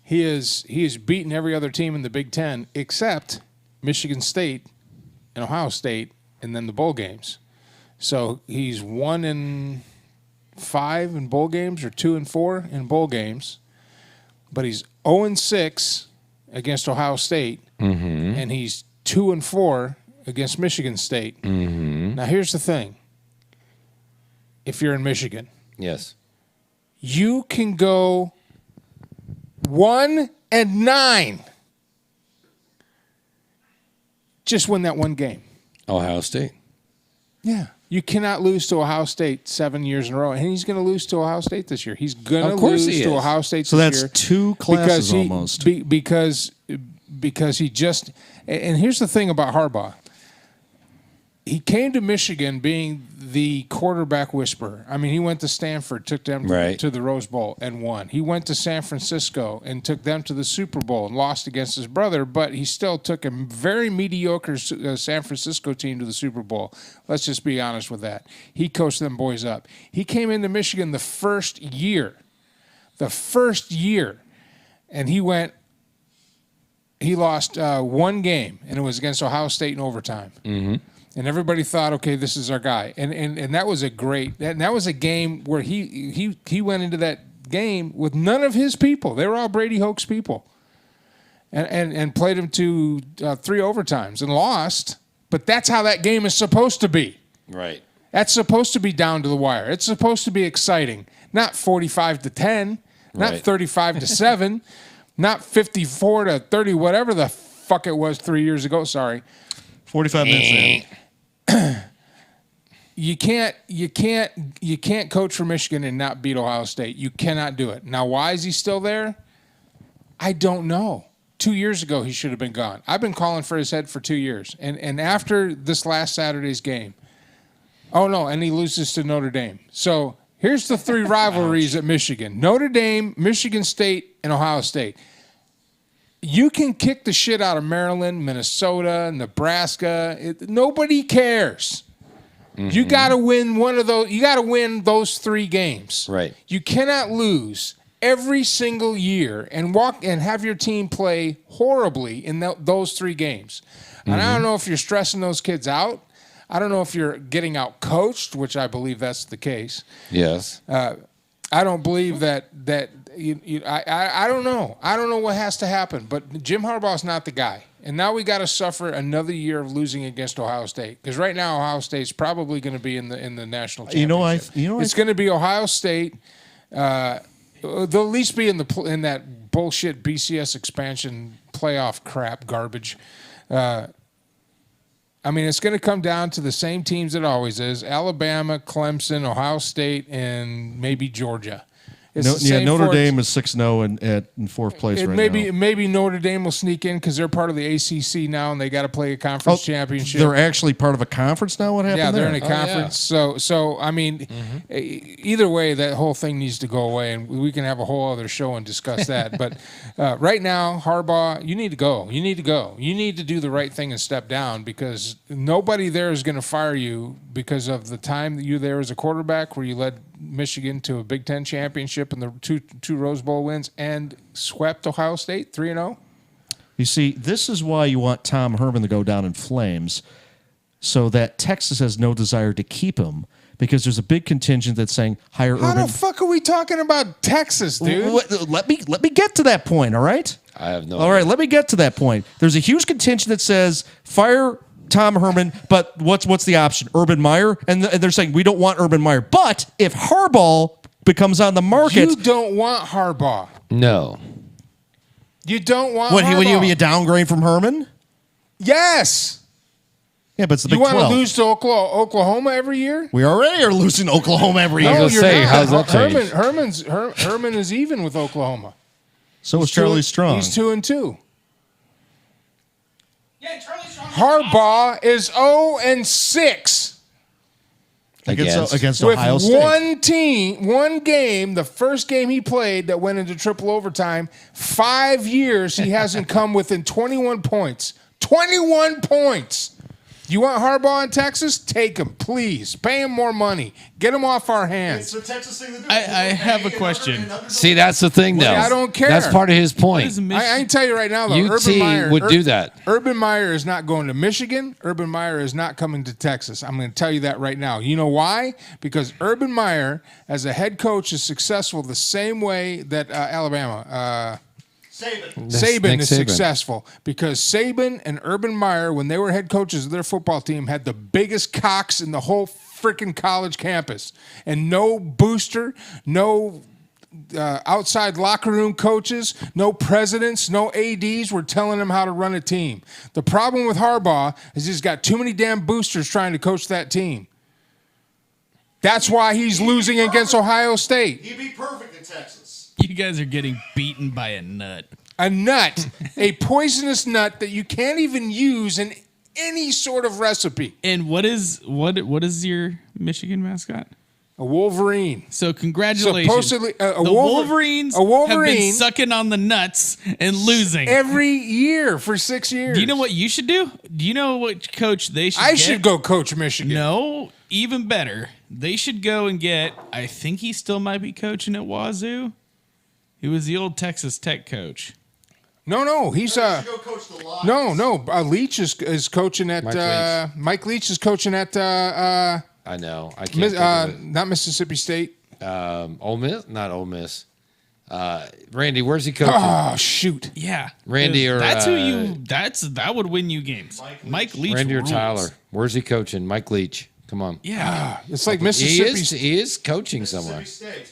He is beaten every other team in the Big Ten except Michigan State and Ohio State, and then the bowl games. So he's 1-5 in bowl games or 2-4 in bowl games, but he's 0-6 against Ohio State, and he's 2-4 against Michigan State. Now, here's the thing. If you're in Michigan, Yes. you can go 1-9 Just win that one game. Ohio State. Yeah. You cannot lose to Ohio State 7 years in a row. And he's going to lose to Ohio State this year. He's going to lose to Ohio State so this year. So that's two classes almost. Because he just – and here's the thing about Harbaugh. He came to Michigan being the quarterback whisperer. I mean, he went to Stanford, took them to the Rose Bowl and won. He went to San Francisco and took them to the Super Bowl and lost against his brother, but he still took a very mediocre San Francisco team to the Super Bowl. Let's just be honest with that. He coached them boys up. He came into Michigan the first year, and he lost one game, and it was against Ohio State in overtime. Mm-hmm. And everybody thought, okay, this is our guy. And that was a great – that was a game where he went into that game with none of his people. They were all Brady Hoke's people. And played him to 3 overtimes and lost. But that's how that game is supposed to be. Right. That's supposed to be down to the wire. It's supposed to be exciting. Not 45-10, not 35-7, not 54-30, whatever the fuck it was 3 years ago. Sorry. 45 minutes in. You can't coach for Michigan and not beat Ohio State. You cannot do it. Now, why is he still there? I don't know. 2 years ago, he should have been gone. I've been calling for his head for 2 years. And after this last Saturday's game, and he loses to Notre Dame. So here's the 3 rivalries at Michigan. Notre Dame, Michigan State, and Ohio State. You can kick the shit out of Maryland, Minnesota, Nebraska. Nobody cares. Mm-hmm. You got to win one of those. You got to win those 3 games. Right. You cannot lose every single year and have your team play horribly in those 3 games. Mm-hmm. And I don't know if you're stressing those kids out. I don't know if you're getting out coached, which I believe that's the case. Yes. I don't believe that I don't know. I don't know what has to happen, but Jim Harbaugh's not the guy. And now we got to suffer another year of losing against Ohio State, because right now Ohio State's probably going to be in the national championship. It's going to be Ohio State. They'll at least be in that bullshit BCS expansion playoff crap garbage. It's going to come down to the same teams it always is: Alabama, Clemson, Ohio State, and maybe Georgia. Notre Dame is 6-0 in 4th place right now. Maybe Notre Dame will sneak in because they're part of the ACC now, and they got to play a conference championship. They're actually part of a conference now? What happened there? Yeah, they're in a conference. Yeah. So either way, that whole thing needs to go away, and we can have a whole other show and discuss that. But right now, Harbaugh, you need to go. You need to go. You need to do the right thing and step down, because nobody there is going to fire you because of the time that you there as a quarterback, where you led Michigan to a Big Ten championship and the two Rose Bowl wins and swept Ohio State 3-0. You see, this is why you want Tom Herman to go down in flames, so that Texas has no desire to keep him, because there's a big contingent that's saying hire Urban. How the fuck are we talking about Texas, dude? Let me get to that point, all right? I have no idea. All right, let me get to that point. There's a huge contingent that says fire Tom Herman, but what's the option? Urban Meyer? And they're saying we don't want Urban Meyer. But if Harbaugh becomes on the market... You don't want Harbaugh. No. You don't want Harbaugh. Would he be a downgrade from Herman? Yes. Yeah, but it's the Big 12. You want to lose to Oklahoma every year? We already are losing to Oklahoma every year. I was going to say, how's that change? Herman is even with Oklahoma. So is Charlie Strong. He's 2-2. Yeah, Charlie Strong. Harbaugh is 0-6 against Ohio State. One game, the first game he played that went into triple overtime. 5 years he hasn't come within 21 points. 21 points. You want Harbaugh in Texas? Take him, please. Pay him more money. Get him off our hands. It's a Texas thing to do. I have a question. See, that's the thing, though. I don't care. That's part of his point. I can tell you right now, though, Urban Meyer would do that. Urban Meyer is not going to Michigan. Urban Meyer is not coming to Texas. I'm going to tell you that right now. You know why? Because Urban Meyer, as a head coach, is successful the same way that Alabama. Saban is successful because Saban and Urban Meyer, when they were head coaches of their football team, had the biggest cocks in the whole freaking college campus. And no booster, no outside locker room coaches, no presidents, no ADs were telling him how to run a team. The problem with Harbaugh is he's got too many damn boosters trying to coach that team. That's why he's losing against Ohio State. He'd be perfect in Texas. You guys are getting beaten by a nut. A nut, a poisonous nut that you can't even use in any sort of recipe. And what is your Michigan mascot? A Wolverine. So congratulations. Supposedly, the Wolverines have been sucking on the nuts and losing every year for 6 years. Do you know what you should do? Do you know what coach they should I should go coach Michigan. No, even better. They should go and get, I think he still might be coaching at Wazoo. He was the old Texas Tech coach. No, he's go coach the Lions. No. Leach is coaching at Mike Leach is coaching at I know. I can't think of it. Not Mississippi State. Ole Miss? Not Ole Miss. Randy, where's he coaching? Oh, shoot. Yeah. Randy or that's who you that would win you games. Mike Leach. Randy rules. or Tyler. Where's he coaching? Mike Leach. Come on. Yeah. It's like Mississippi State. He is coaching somewhere.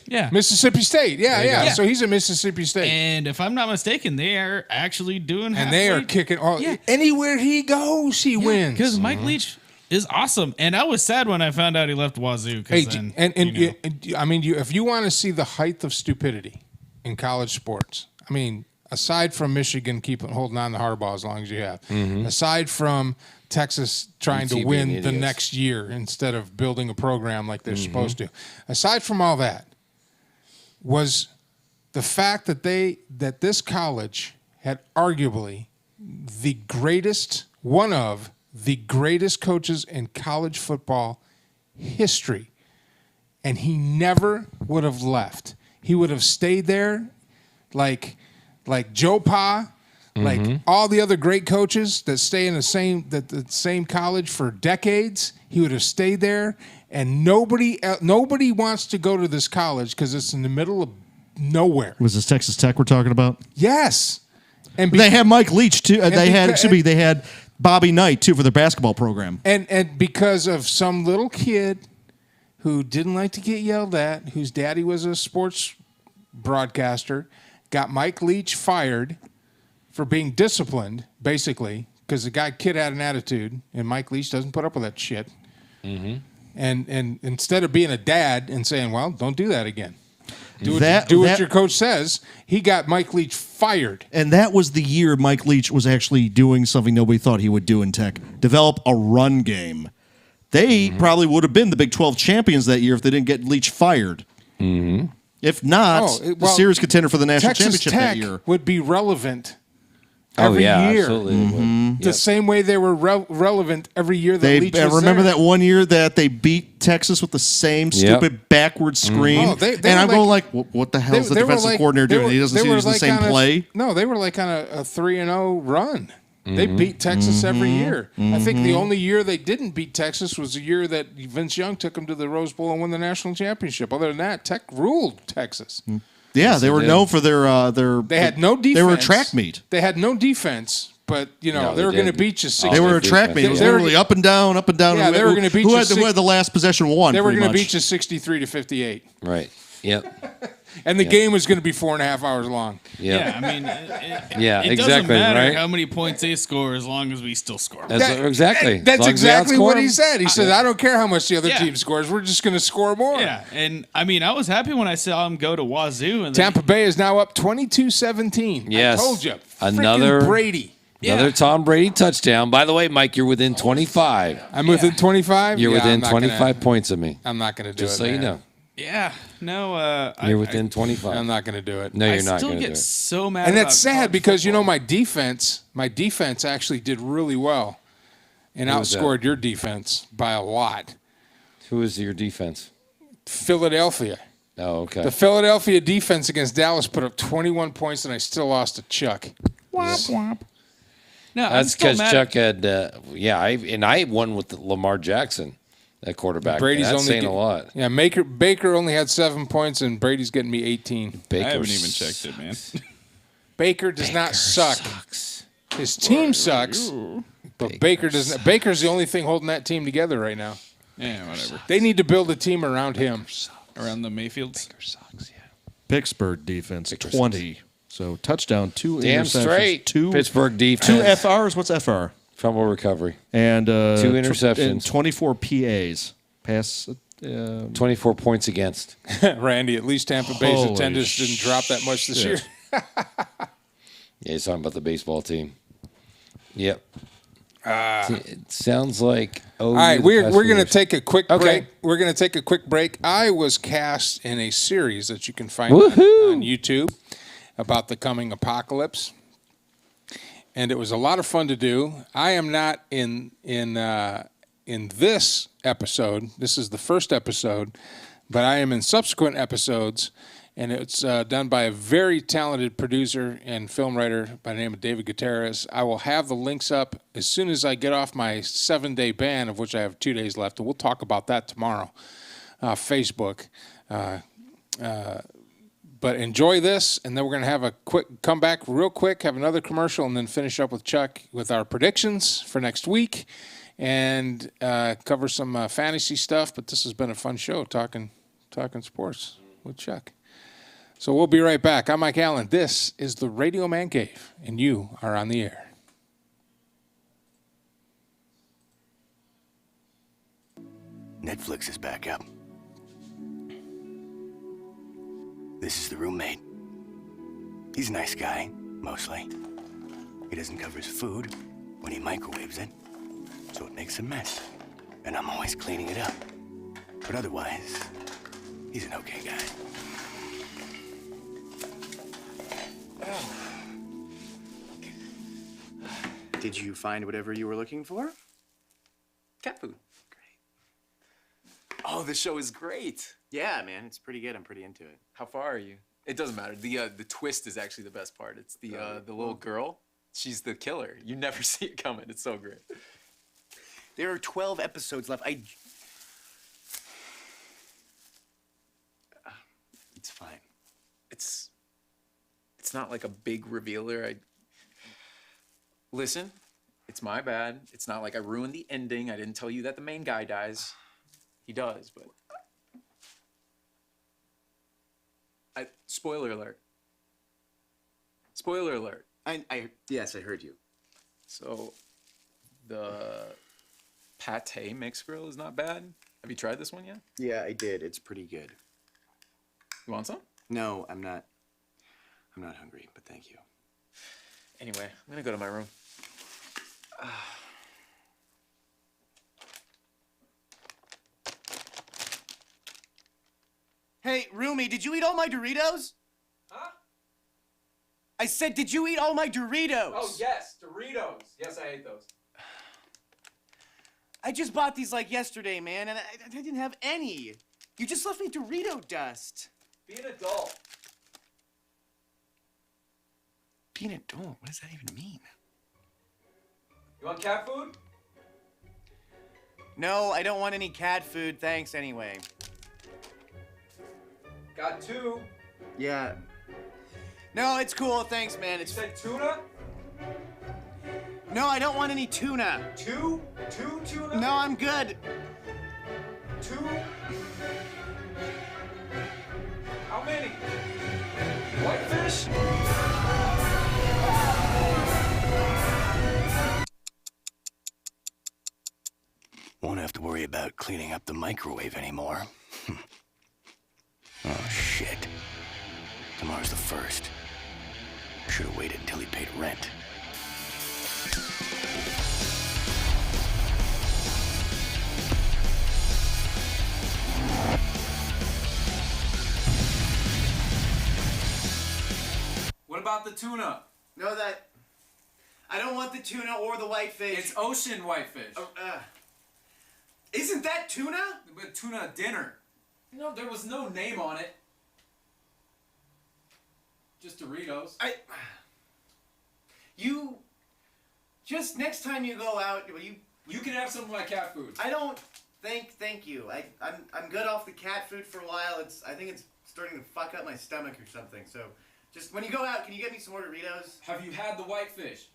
Yeah. Mississippi State. Yeah. go. So he's at Mississippi State. And if I'm not mistaken, they are actually doing And they are kicking all anywhere he goes, he wins. Because Mike Leach is awesome. And I was sad when I found out he left Wazoo. Hey, if you want to see the height of stupidity in college sports, I mean, aside from Michigan holding on to Harbaugh as long as you have, aside from Texas trying to win the next year instead of building a program like they're supposed to, aside from all that, was the fact that this college had arguably one of the greatest coaches in college football history, and he never would have left. He would have stayed there like Joe Pa, like all the other great coaches that stay in the same college for decades. He would have stayed there, and nobody wants to go to this college because it's in the middle of nowhere. Was this Texas Tech we're talking about? Yes, and they had Mike Leach too. They had Bobby Knight too for their basketball program. And because of some little kid who didn't like to get yelled at, whose daddy was a sports broadcaster, got Mike Leach fired for being disciplined, basically, because the kid had an attitude, and Mike Leach doesn't put up with that shit. Mm-hmm. And instead of being a dad and saying, well, don't do that again. Do what your coach says. He got Mike Leach fired. And that was the year Mike Leach was actually doing something nobody thought he would do in Tech, develop a run game. They probably would have been the Big 12 champions that year if they didn't get Leach fired. Mm-hmm. If not, the serious contender for the national championship that year. Would be relevant every year. Absolutely. The same way they were relevant every year that Leach was remember there. that one year that they beat Texas with the same stupid backward screen? And I'm going like, what the hell is the defensive coordinator doing? He doesn't use the same play? No, they were like on a 3-0 run. They beat Texas every year. I think the only year they didn't beat Texas was the year that Vince Young took them to the Rose Bowl and won the national championship. Other than that, Tech ruled Texas. Yeah, they were known for their. They had no defense. They were a track meet. They had no defense, but they were going to beat you. They were a track meet. It was literally up and down, up and down. Yeah, they were going to beat you. Who had the last possession won? They were going to beat you 63-58. Right. Yep. And the game was going to be 4.5 hours long. Yeah, I mean, it doesn't matter how many points they score as long as we still score. Exactly. That's exactly what he said. He said, I don't care how much the other team scores. We're just going to score more. Yeah, and I mean, I was happy when I saw him go to Wazoo. And Tampa Bay is now up 22-17. Yes. I told you. Another Brady. Another Tom Brady touchdown. By the way, Mike, you're within 25. I'm within 25? You're within 25 points of me. I'm not going to do it, Just so you know. Yeah, no. You're within 25. I'm not going to do it. No, you're not going to do it. I still get so mad. And that's sad because my defense actually did really well, and outscored your defense by a lot. Who is your defense? Philadelphia. Oh, okay. The Philadelphia defense against Dallas put up 21 points, and I still lost to Chuck. Womp womp. No, that's because Chuck had. I won with Lamar Jackson. That quarterback. Brady's that's only saying a lot. Yeah, Baker only had 7 points, and Brady's getting me 18. I haven't even checked it, man. Baker does not suck. His team sucks, but Baker doesn't. Baker's the only thing holding that team together right now. Yeah, whatever. They need to build a team around him. Around the Mayfields. Baker sucks. Yeah. Pittsburgh defense, Pittsburgh. 20. So touchdown, 2 Damn interceptions. straight. Pittsburgh defense. 2 FRs. What's FR? Fumble recovery. And 2 interceptions. And 24 PAs. Pass. 24 points against. Randy, at least Tampa Bay's Holy attendance didn't drop that much this year. Yeah, he's talking about the baseball team. Yep. It sounds like. All right, we're going to take a quick Okay. break. We're going to take a quick break. I was cast in a series that you can find Woohoo! on YouTube about the coming apocalypse, and it was a lot of fun to do. I am not in this episode. This is the first episode, but I am in subsequent episodes, and it's done by a very talented producer and film writer by the name of David Gutierrez. I will have the links up as soon as I get off my 7-day ban, of which I have 2 days left, and we'll talk about that tomorrow. Facebook. But enjoy this, and then we're going to have a quick comeback real quick, have another commercial, and then finish up with Chuck with our predictions for next week and cover some fantasy stuff. But this has been a fun show, talking sports with Chuck. So we'll be right back. I'm Mike Allen. This is the Radio Man Cave, and you are on the air. Netflix is back up. This is the roommate. He's a nice guy, mostly. He doesn't cover his food when he microwaves it, so it makes a mess. And I'm always cleaning it up. But otherwise, he's an okay guy. Did you find whatever you were looking for? Cat food. Great. Oh, the show is great. Yeah, man, it's pretty good. I'm pretty into it. How far are you? It doesn't matter. The twist is actually the best part. It's the little girl. She's the killer. You never see it coming. It's so great. There are 12 episodes left. It's fine. It's not like a big revealer. Listen, it's my bad. It's not like I ruined the ending. I didn't tell you that the main guy dies. He does, but spoiler alert. Spoiler alert. Yes, I heard you. So, the pate mixed grill is not bad. Have you tried this one yet? Yeah, I did. It's pretty good. You want some? No, I'm not hungry, but thank you. Anyway, I'm gonna go to my room. Hey, Roomie, did you eat all my Doritos? Huh? I said, did you eat all my Doritos? Oh, yes, Doritos. Yes, I ate those. I just bought these like yesterday, man, and I didn't have any. You just left me Dorito dust. Be an adult. Be an adult? What does that even mean? You want cat food? No, I don't want any cat food, thanks anyway. Got 2. Yeah. No, it's cool, thanks, man. You said tuna? No, I don't want any tuna. 2? 2 tuna? No, I'm good. 2? How many? Whitefish? Won't have to worry about cleaning up the microwave anymore. Oh, shit. Tomorrow's the 1st. Should have waited until he paid rent. What about the tuna? No, I don't want the tuna or the whitefish. It's ocean whitefish. Isn't that tuna? But tuna dinner. No, there was no name on it. Just Doritos. You just next time you go out, you can have some of my cat food. I don't thank you. I'm good off the cat food for a while. I think it's starting to fuck up my stomach or something. So just when you go out, can you get me some more Doritos? Have you had the whitefish?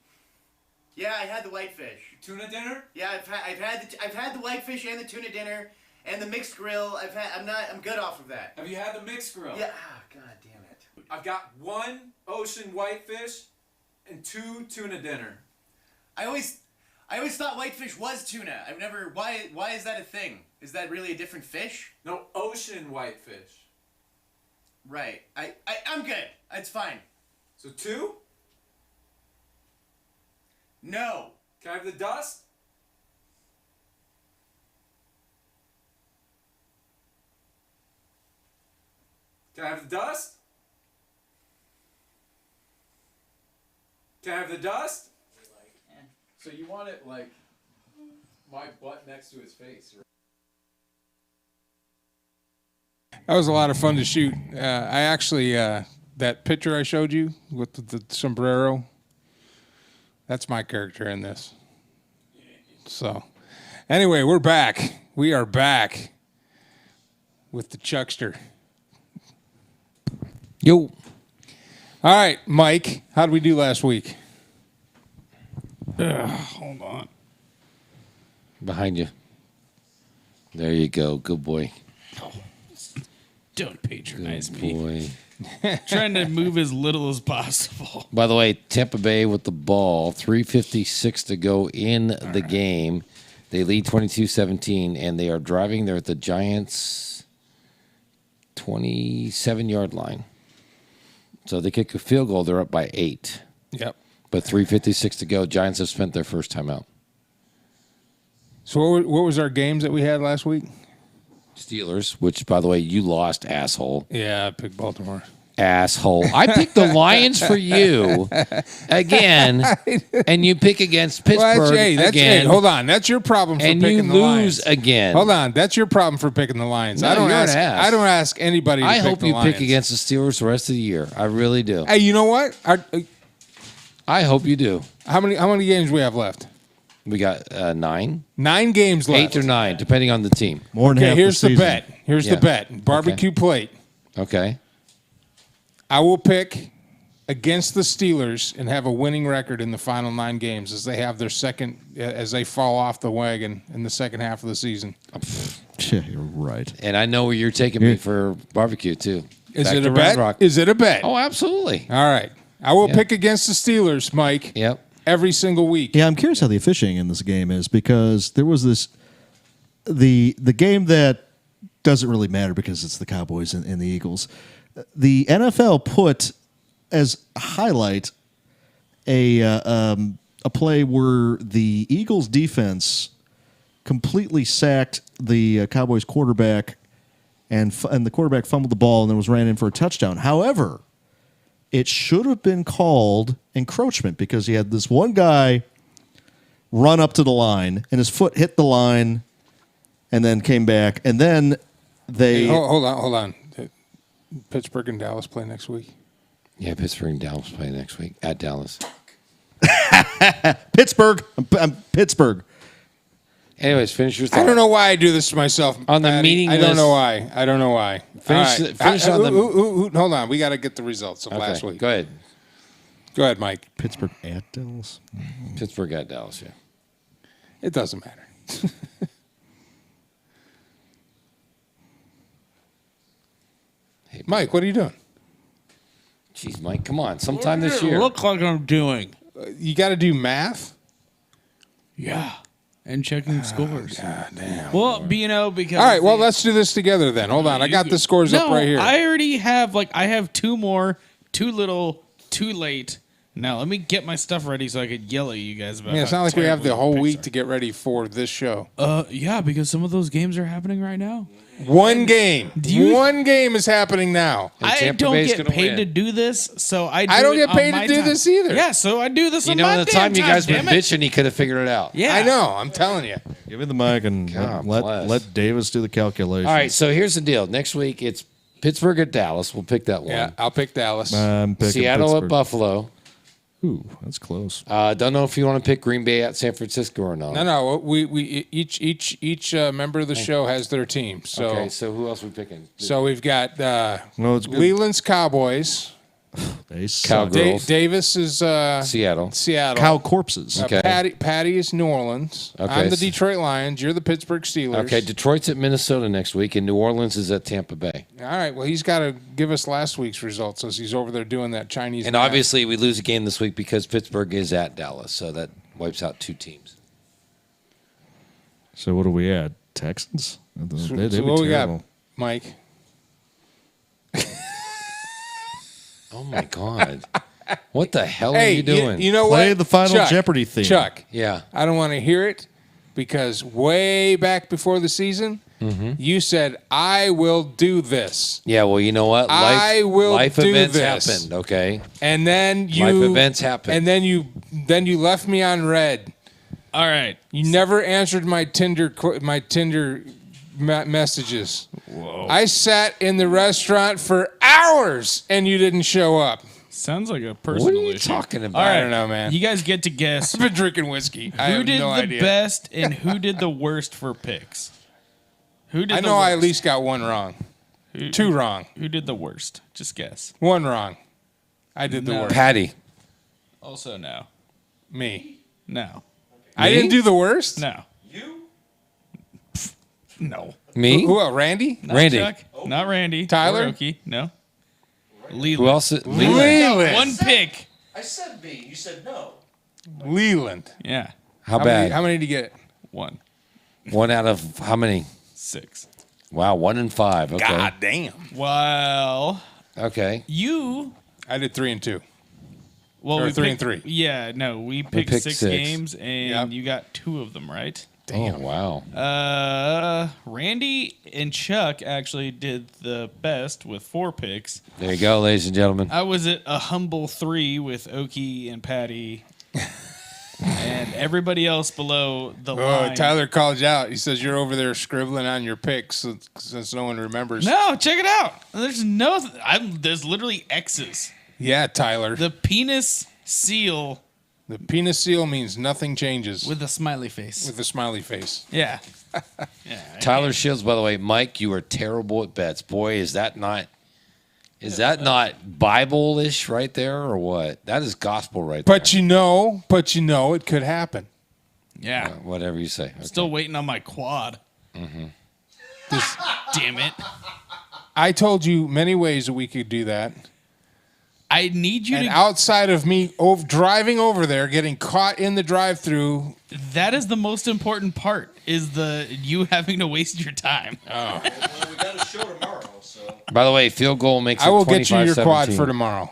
Yeah, I had the whitefish. Tuna dinner? Yeah, I've had the whitefish and the tuna dinner and the mixed grill. I'm good off of that. Have you had the mixed grill? Yeah. God damn it. I've got 1 ocean whitefish and 2 tuna dinner. I always thought whitefish was tuna. I've never. Why is that a thing? Is that really a different fish? No, ocean whitefish. Right. I'm good. It's fine. So 2? No. Can I have the dust? Can I have the dust? Can I have the dust? So you want it like my butt next to his face, right? That was a lot of fun to shoot. I actually, that picture I showed you with the sombrero, that's my character in this. So, anyway, we're back. We are back with the Chuckster. Yo. All right, Mike, how did we do last week? Hold on. Behind you. There you go. Good boy. Don't patronize Good me. boy. Trying to move as little as possible. By the way, Tampa Bay with the ball. 3:56 to go in the game. They lead 22-17, and they are driving there at the Giants' 27-yard line. So they kick a field goal. They're up by 8. Yep. But 3:56 to go. Giants have spent their first timeout. So what was our games that we had last week? Steelers, which, by the way, you lost, asshole. Yeah, I picked Baltimore. Asshole. I picked the Lions for you again, and you pick against Pittsburgh again. Hold on. That's your problem for and picking you the lose Lions. again. Hold on. That's your problem for picking the Lions. No, I don't you're ask. an ass. I don't ask anybody to I pick hope the you Lions. pick against the Steelers the rest of the year. I really do. Hey, you know what? I hope you do. How many games we have left? We got 9. 9 games left. 8 or 9, depending on the team. More than Okay, half here's the the season. bet. Here's the bet. Barbecue plate. Okay. I will pick against the Steelers and have a winning record in the final 9 games as they have their as they fall off the wagon in the second half of the season. Yeah, you're right. And I know where you're taking me for barbecue, too. Is Back it to a Round bet? Rock. Is it a bet? Oh, absolutely. All right. I will pick against the Steelers, Mike. Yep. Every single week. Yeah, I'm curious how the officiating in this game is because there was the game that doesn't really matter because it's the Cowboys and the Eagles. The NFL put as a highlight a play where the Eagles defense completely sacked the Cowboys quarterback and the quarterback fumbled the ball and then was ran in for a touchdown. However, it should have been called encroachment because he had this one guy run up to the line and his foot hit the line and then came back. And then they... Hey, hold on. Pittsburgh and Dallas play next week. Yeah, Pittsburgh and Dallas play next week at Dallas. Pittsburgh. I'm Pittsburgh. Anyways, finish your thought. I don't know why I do this to myself. On the Patty. meeting I don't list- know why. I don't know why. Finish on the... Hold on. We got to get the results of last week. Go ahead. Go ahead, Mike. Pittsburgh at Dallas. Pittsburgh at Dallas, yeah. It doesn't matter. Hey, Mike, what are you doing? Jeez, Mike, come on. Sometime this year. Look like I'm doing. You got to do math? Yeah. And checking scores. God damn. Well, because... All right, well, let's do this together then. Hold on. I got the scores up right here. I already have, I have 2 more, too little, too late. Now, let me get my stuff ready so I could yell at you guys about It's not like we have the whole week to get ready for this show. Yeah, because some of those games are happening right now. One game. One game is happening now. I don't get paid to do this, so I don't get paid to do this either. Yeah, so I do this You on know, my the damn time you guys were damn it. bitching, he could have figured it out. Yeah. I know. I'm telling you. Give me the mic and God bless. let Davis do the calculation. All right, so here's the deal. Next week, it's Pittsburgh at Dallas. We'll pick that one. Yeah, I'll pick Dallas. I'm picking Seattle Pittsburgh. at Buffalo. Ooh, that's close. Don't know if you want to pick Green Bay at San Francisco or not. No. We each member of the show has their team. So Okay, so who else are we picking? so we've got No, it's good. Leland's Cowboys They suck. Cowgirls. Davis is Seattle. Cow corpses. Okay. Patty is New Orleans. Okay. I'm the Detroit Lions. You're the Pittsburgh Steelers. Okay, Detroit's at Minnesota next week, and New Orleans is at Tampa Bay. All right. Well, he's got to give us last week's results as he's over there doing that Chinese. And math. obviously, we lose a game this week because Pittsburgh is at Dallas, so that wipes out 2 teams. So what do we add? Texans? They'd So be what we got, terrible. Mike? Oh, my God. What the hell are Hey, you doing? You know Play what? the Final Chuck, Jeopardy theme. Chuck, Yeah. I don't want to hear it because way back before the season, you said, I will do this. Yeah, well, you know what? I will life do events this. happened, okay? And then you Life events happen. And then you left me on red. All right. You never answered my Tinder messages. Whoa. I sat in the restaurant for hours and you didn't show up. Sounds like a personal What are you issue. talking about? All right. I don't know, man. You guys get to guess I've been drinking whiskey. I who have did no the idea. best and who did the worst for picks. Who did I the know I at worst? least got one wrong. 2 wrong. Who did the worst? Just guess. 1 wrong. I did the No. worst. Patty. Also, no. Me. No. I didn't do the worst? No. You? No. Me? Who else? Randy? Not Randy. Chuck. Not Randy. Tyler? Or Okie. No. Leland. Who else? Leland. One pick. I said B. You said no. Leland. Yeah. How bad? How many did you get? 1. 1 out of how many? 6. Wow, 1 in 5. Okay. God damn. Well, Okay. you. I did 3 and 2. Well, Or we 3 and picked- 3. Yeah, no, we picked, picked 6 6. games, and Yep. you got 2 of them right. Oh, wow. Randy and Chuck actually did the best with 4 picks. There you go, ladies and gentlemen. I was at a humble 3 with Okie and Patty, and everybody else below the line. Tyler called you out. He says you're over there scribbling on your picks since no one remembers. No, check it out. There's there's literally X's. Yeah, Tyler. The penis seal The penis seal means nothing changes with a smiley face. with a smiley face. Yeah. Tyler Shields, by the way, Mike, you are terrible at bets. Boy, is that not Bible-ish right there or what? That is gospel right there. But you know it could happen. Yeah. Whatever you say. Okay. Still waiting on my quad. Damn it. I told you many ways that we could do that. I need you And to. outside of me driving over there, getting caught in the drive-through, That is the most important part. Is you having to waste your time. Well, we got a show tomorrow, so. By the way, field goal makes it I will get you your 25-17. quad for tomorrow.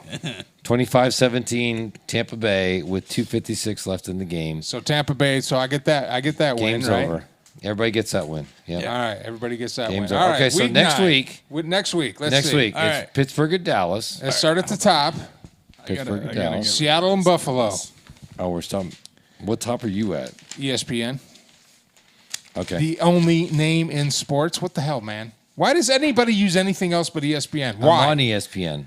25-17 Tampa Bay with 2:56 left in the game. So Tampa Bay. So I get that Game's win, right? over. Everybody gets that win. Yeah. All right, everybody gets that Game's win. over. All right, Okay, so week next 9. week- Next week. Let's Next see. week, All it's right. Pittsburgh at Dallas. Let's start at the top. Pittsburgh at I gotta Dallas. get- Seattle and Buffalo. Oh, we're stopping. What top are you at? ESPN. Okay. The only name in sports. What the hell, man? Why does anybody use anything else but ESPN? Why? I'm on ESPN.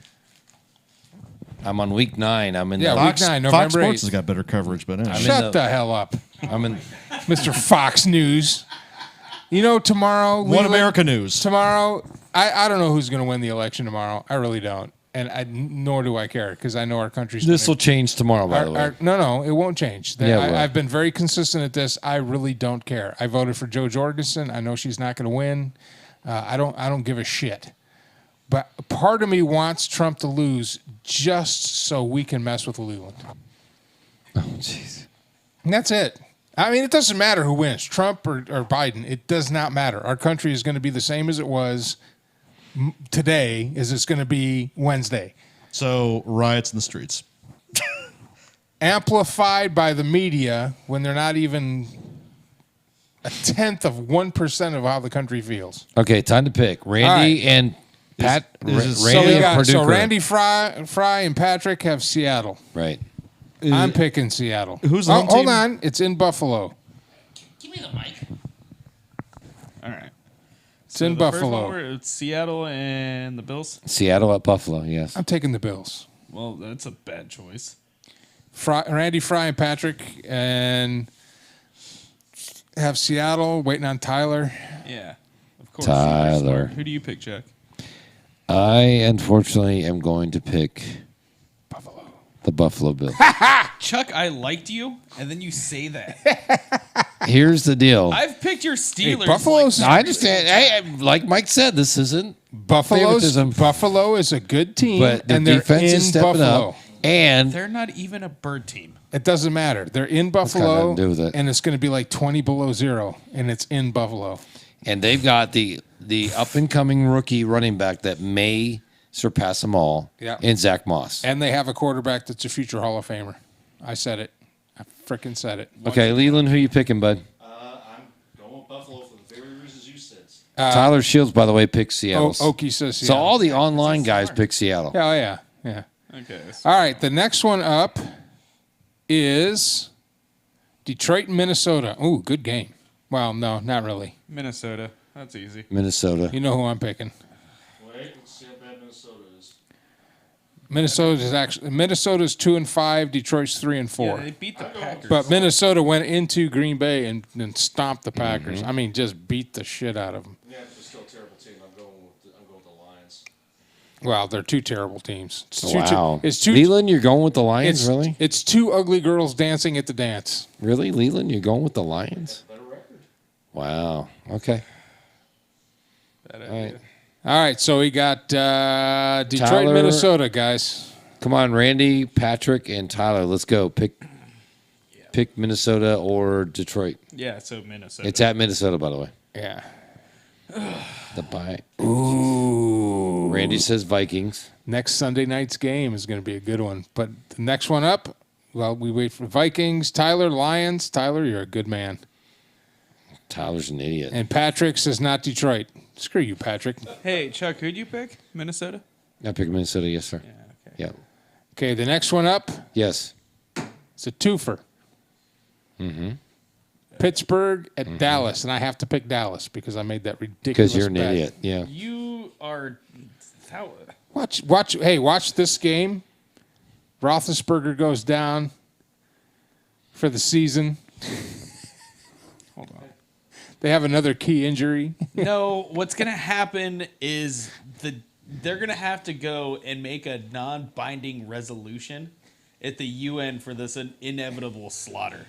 I'm on week 9. I'm in Yeah, the week 9, November Fox Sports 8th. has got better coverage, but anyway. Shut the hell up, I'm in Mr. Fox News. You know, tomorrow... One Leland, America News. Tomorrow, I don't know who's going to win the election tomorrow. I really don't. And nor do I care, because I know our country's... This will change tomorrow, by the way. No, it won't change. Yeah, it will. I've been very consistent at this. I really don't care. I voted for Jo Jorgensen. I know she's not going to win. I don't give a shit. But part of me wants Trump to lose just so we can mess with Leland. Oh, jeez. And that's it. I mean, it doesn't matter who wins, Trump or Biden. It does not matter. Our country is going to be the same as it was today as it's going to be Wednesday. So riots in the streets. Amplified by the media when they're not even a tenth of 1% of how the country feels. Okay, time to pick. Randy All right. and Pat. is- So Randy we and got Purdue. Randy Fry and Patrick have Seattle. Right. I'm picking Seattle. Who's the home Hold team? on, it's in Buffalo. Give me the mic. All right. It's in the first one Buffalo. it's Seattle and the Bills. Seattle at Buffalo, yes. I'm taking the Bills. Well, that's a bad choice. Randy Fry and Patrick, and have Seattle waiting on Tyler. Yeah, of course. Tyler. You're smart. Who do you pick, Chuck? I, unfortunately, am going to pick The Buffalo Bills. Chuck, I liked you, and then you say that. Here's the deal. I've picked your Steelers. Buffalo's- I understand. Hey, like Mike said, this isn't favoritism. Buffalo is a good team, But the and they're defense in is stepping Buffalo. up. And They're not even a bird team. It doesn't matter. They're in got nothing Buffalo, to do with it. and it's going to be like 20 below zero, and it's in Buffalo. and they've got the up and coming rookie running back that may surpass them all in Zach Moss. And they have a quarterback that's a future Hall of Famer. I said it. I freaking said it. Okay, Leland, who you picking, bud? I'm going with Buffalo for the very reasons you said. Tyler Shields, by the way, picked Seattle. Okie says So Seattle. all the online guys pick Seattle. Oh, yeah. Yeah. Okay. All right. The next one up is Detroit and Minnesota. Ooh, good game. Well, no, not really. Minnesota. That's easy. Minnesota. You know who I'm picking. Wait, let's see how bad Minnesota is. Minnesota's 2-5. Detroit's 3-4. Yeah, they beat the Packers. But Minnesota went into Green Bay and stomped the Packers. I mean, just beat the shit out of them. Yeah, it's still a terrible team. I'm going with the Lions. Well, they're two terrible teams. Wow. It's two. Leland, you're going with the Lions, really? It's two ugly girls dancing at the dance. Really? Leland, you're going with the Lions? Wow. Okay. All right. All right, so we got Detroit, Tyler- Minnesota, guys. Come on, Randy, Patrick, and Tyler. Let's go. Pick Minnesota or Detroit. Yeah, so Minnesota. It's at Minnesota, by the way. Yeah. The bye. Ooh. Randy says Vikings. Next Sunday night's game is going to be a good one. But the next one up, well, we wait for Vikings. Tyler, Lions. Tyler, you're a good man. Tyler's an idiot. And Patrick says not Detroit. Screw you, Patrick. Hey, Chuck, who'd you pick? Minnesota? I pick Minnesota, yes, sir. Yeah, okay. Yeah. Okay, the next one up, Yes. it's a twofer. Mm-hmm. Pittsburgh at Dallas, and I have to pick Dallas because I made that ridiculous Because you're an bet. idiot. Yeah. You are. Watch this game. Roethlisberger goes down for the season. Hold on. They have another key injury. No, what's going to happen is they're going to have to go and make a non-binding resolution at the UN for this inevitable slaughter.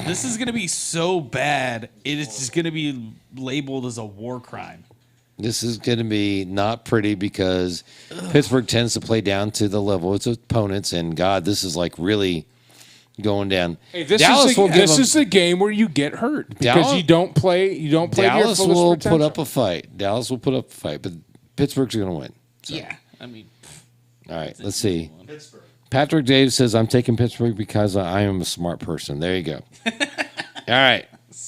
This is going to be so bad, it is just going to be labeled as a war crime. This is going to be not pretty because Pittsburgh tends to play down to the level of its opponents, and God, this is like really going down. Hey, this Dallas will give this them- is the game where you get hurt because Dallas- you don't play to your Dallas fullest will potential. put up a fight. Dallas will put up a fight, but Pittsburgh's going to win. So. Yeah, I mean, All right, let's see. Pittsburgh. Patrick Davis says, I'm taking Pittsburgh because I am a smart person. There you go. All right.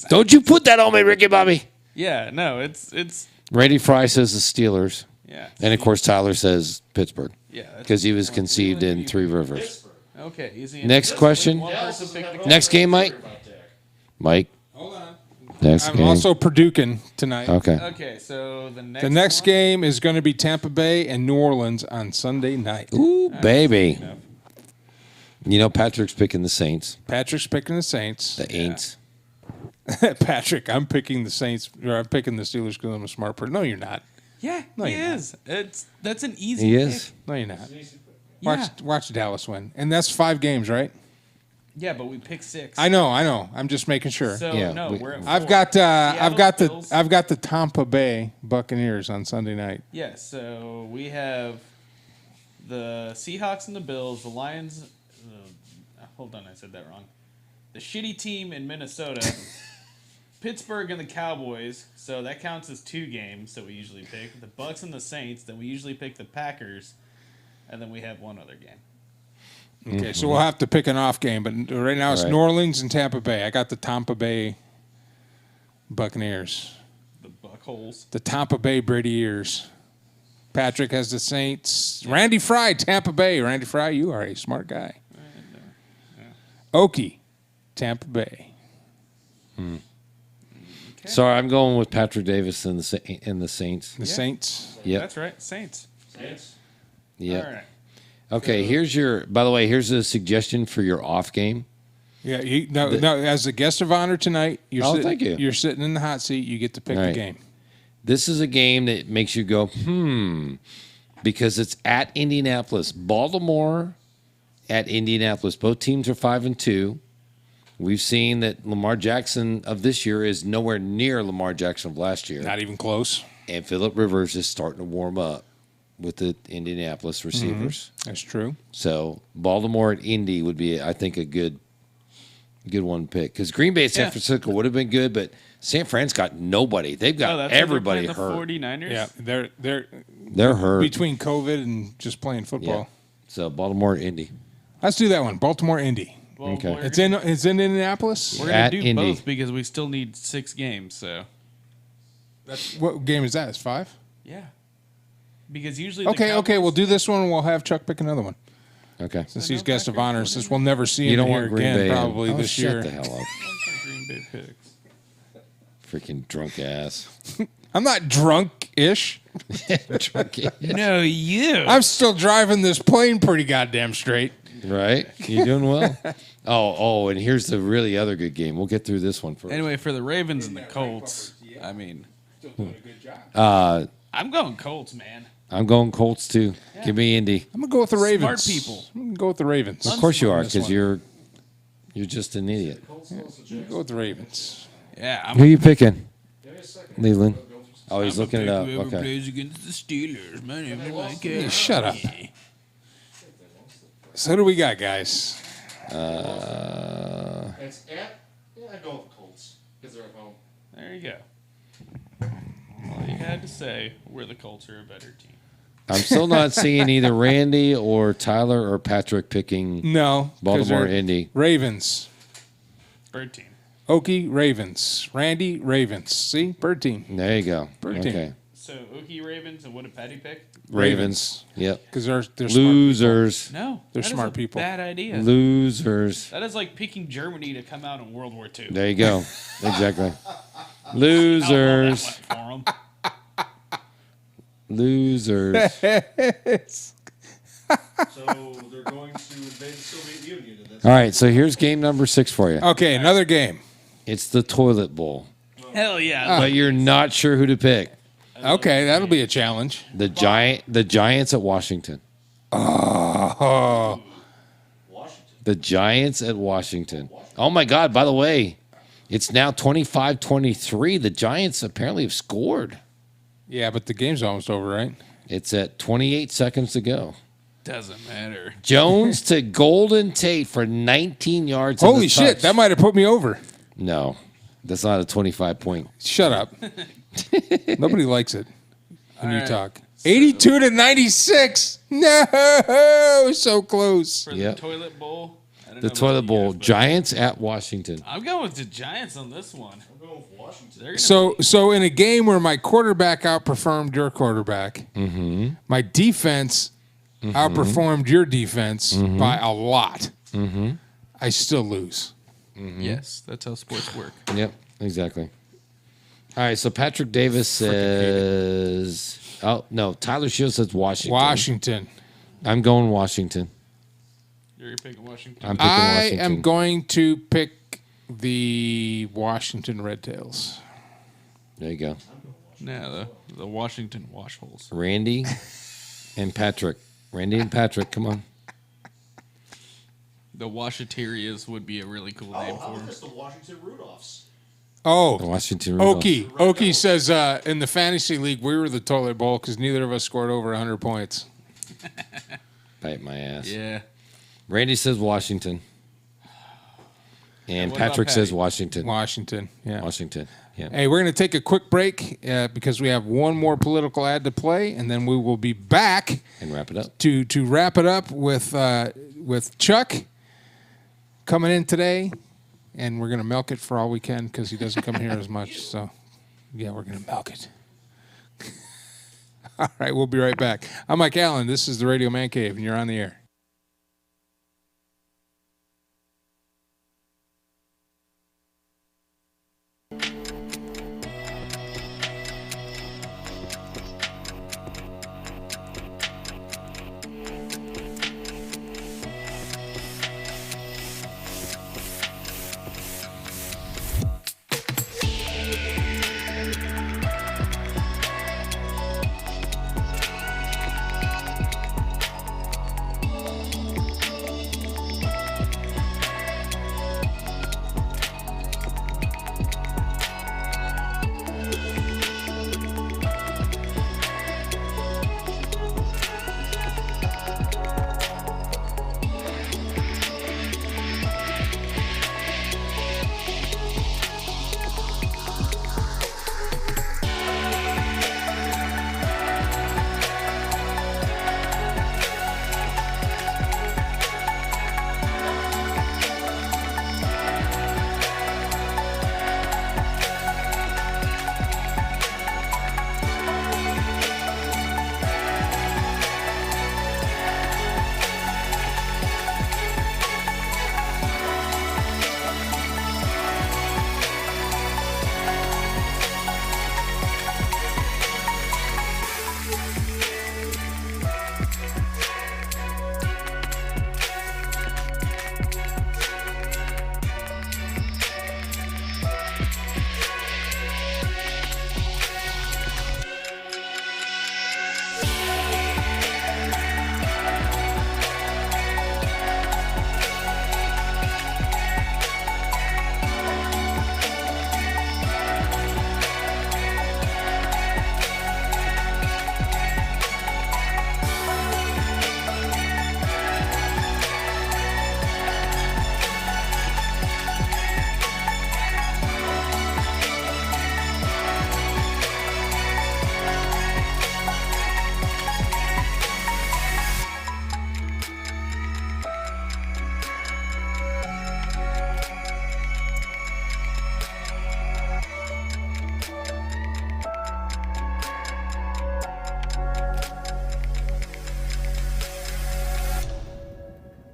Don't you put that on me, Ricky Bobby. yeah, no, it's Randy Fry says the Steelers. yeah. And, of course, Tyler says Pittsburgh Yeah, that's- because he was conceived in Three Rivers. Okay, easy. Next question. One person picked the Next game, Mike. Mike. Hold on. Next I'm game. also Paducah tonight. Okay. Okay, so the next The next one- game is going to be Tampa Bay and New Orleans on Sunday night. Ooh, baby. You know Patrick's picking the Saints. Patrick's picking the Saints. The Aints. Patrick, I'm picking the Saints. Or I'm picking the Steelers because I'm a smart person. No, you're not. Yeah, No, he you're not. is. That's an easy. He pick. is. No, you're not. Yeah. Watch Dallas win, and that's 5 games, right? Yeah, but we picked 6. I know. I'm just making sure. So Yeah, no, we- we're at I've 4. got Bills. I've got the Tampa Bay Buccaneers on Sunday night. Yeah, so we have the Seahawks and the Bills, the Lions. Hold on, I said that wrong. The shitty team in Minnesota, Pittsburgh and the Cowboys. So that counts as 2 games that we usually pick. The Bucks and the Saints. Then we usually pick the Packers, and then we have one other game. Okay, so we'll have to pick an off game, but right now it's All right. New Orleans and Tampa Bay. I got the Tampa Bay Buccaneers, The Buckholes. the Tampa Bay Brady Ears. Patrick has the Saints. Randy Fry, Tampa Bay. Randy Fry, you are a smart guy. Okie, Tampa Bay. Sorry, I'm going with Patrick Davis and the Saints. The Saints. Yep. That's right, Saints. Yep. All right. Okay, by the way, here's a suggestion for your off game. Yeah, no, as a guest of honor tonight, Thank you. You're sitting in the hot seat. You get to pick All the right. game. This is a game that makes you go, because it's at Indianapolis. Baltimore at Indianapolis. Both teams are 5-2. We've seen that Lamar Jackson of this year is nowhere near Lamar Jackson of last year. Not even close. And Phillip Rivers is starting to warm up with the Indianapolis receivers. That's true. So Baltimore at Indy would be, I think, a good one to pick. Because Green Bay, San Francisco would have been good, but San Fran's got nobody. They've got everybody the hurt. 49ers? Yeah, They're hurt between COVID and just playing football. Yeah. So Baltimore, Indy. Let's do that one. Baltimore, Indy. Okay. It's in Indianapolis. We're going to do both because we still need 6 games. So what game is that? It's 5? Yeah. Because usually Okay, we'll do this one and we'll have Chuck pick another one. Okay. Since he's guest of honor, since we'll never see him here again probably this year. Shut the hell up. Green Bay picks. Freaking drunk ass. I'm not drunk-ish. Drunk-ish. No, you. I'm still driving this plane pretty goddamn straight. Right? You're doing well. Oh, and here's the really other good game. We'll get through this one first. Anyway, for the Ravens and the Colts, I mean, still doing a good job. I'm going Colts, man. I'm going Colts too. Yeah. Give me Indy. I'm gonna go with the Ravens. Smart people. I'm gonna go with the Ravens. Of course you are, because you're just an idiot. Yeah, go with the Ravens. Yeah. Who are you picking? Leland. Oh, he's looking it up. Whoever Okay. plays against the Steelers. My name is Mike. Hey, shut up. So who do we got, guys? It's at. Yeah, I go with the Colts because they're at home. There you go. All you had to say, we're the Colts are a better team. I'm still not seeing either Randy or Tyler or Patrick picking Baltimore, Indy. Ravens. Bird team. Okie, Ravens. Randy, Ravens. See? Bird team. There you go. Bird okay. team. So, Okie Ravens, and what did Patty pick? Ravens. Yep. Because they're losers. Smart No. they're that smart is a people. Bad idea. Losers. That is like picking Germany to come out in World War II. There you go. Exactly. Losers. For 'em. Losers. So they're going to invade the Soviet Union. And that's All right, so here's game number 6 for you. Okay, another game. It's the toilet bowl. Hell yeah. But you're not sure who to pick. Okay, that'll be a challenge. The Giants at Washington. Oh. The Giants at Washington. Oh my God, by the way, it's now 25-23. The Giants apparently have scored. Yeah, but the game's almost over, right? It's at 28 seconds to go. Doesn't matter. Jones to Golden Tate for 19 yards. Holy shit, that might have put me over. No, that's not a 25-point. Shut up. Nobody likes it when you talk. 82-96. No, so close. For the toilet bowl. The toilet bowl. Giants at Washington. I'm going with the Giants on this one. I'm going with Washington. So in a game where my quarterback outperformed your quarterback, my defense outperformed your defense by a lot, I still lose. Yes, that's how sports work. Yep, exactly. All right, so Patrick Davis says... Oh, no, Tyler Shields says Washington. Washington. I'm going Washington. You're picking Washington? I'm picking Washington. I am going to pick the Washington Red Tails. There you go. Yeah, the Washington Washholes. Randy and Patrick. Randy and Patrick, come on. The Washaterias would be a really cool name for them. Just the Washington Rudolphs. Oh, The Washington Rudolphs. Okie says in the fantasy league we were the toilet bowl because neither of us scored over 100 points. Bite my ass. Yeah. Randy says Washington. And what about Patrick says Patty? Washington. Washington, yeah. Washington, yeah. Hey, we're going to take a quick break because we have one more political ad to play, and then we will be back And wrap it up. to wrap it up with Chuck coming in today, and we're going to milk it for all we can because he doesn't come here as much. So, yeah, we're going to milk it. All right, we'll be right back. I'm Mike Allen. This is the Radio Man Cave, and you're on the air.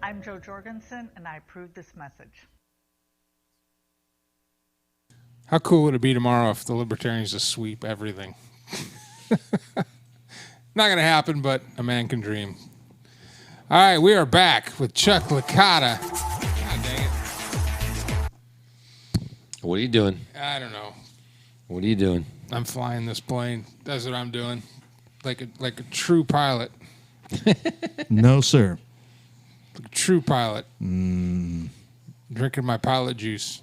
I'm Joe Jorgensen, and I approve this message. How cool would it be tomorrow if the Libertarians just sweep everything? Not going to happen, but a man can dream. All right, we are back with Chuck Licata. God dang it. What are you doing? I don't know. What are you doing? I'm flying this plane. That's what I'm doing. Like a true pilot. No, sir. Like a true pilot. Drinking my pilot juice.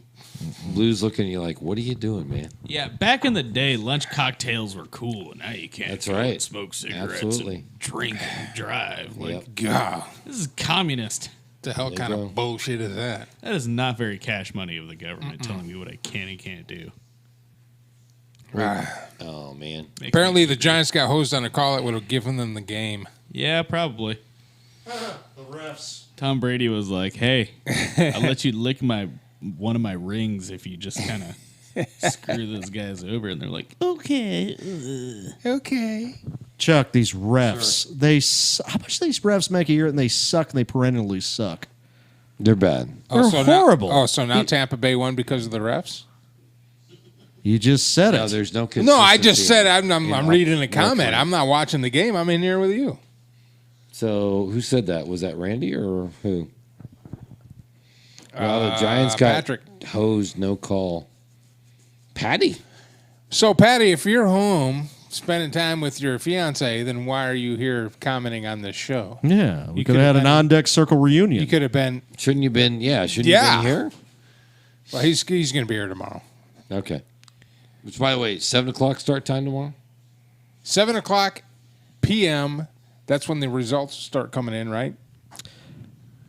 Blue's looking at you like, what are you doing, man? Yeah, back in the day, lunch cocktails were cool, and now you can't. That's go right. and smoke cigarettes, Absolutely. and drink and drive. Like, Yep. God. this is communist. The hell kind of bullshit is that? That is not very cash money of the government telling me what I can and can't do. Oh, man. Apparently, the Giants got hosed on a call that would have given them the game. Yeah, probably. The refs. Tom Brady was like, "Hey, I'll let you lick one of my rings if you just kind of screw those guys over." And they're like, "Okay, okay." Chuck, these refs, how much do these refs make a year, and they suck, and they perennially suck. They're bad. They're horrible. So now Tampa Bay won because of the refs? You just said it. No, there's no consistency. No, I just said I'm reading a comment. Oakland. I'm not watching the game. I'm in here with you. So who said that? Was that Randy or who? Well, the Giants got Patrick. hosed, no call. Patty. So, Patty, if you're home spending time with your fiance, then why are you here commenting on this show? Yeah, we You could have had an on-deck circle reunion. You could have been. Shouldn't you been? Yeah, shouldn't you been here? Well, he's going to be here tomorrow. Okay. Which, by the way, 7 o'clock start time tomorrow? 7 o'clock p.m. That's when the results start coming in, right?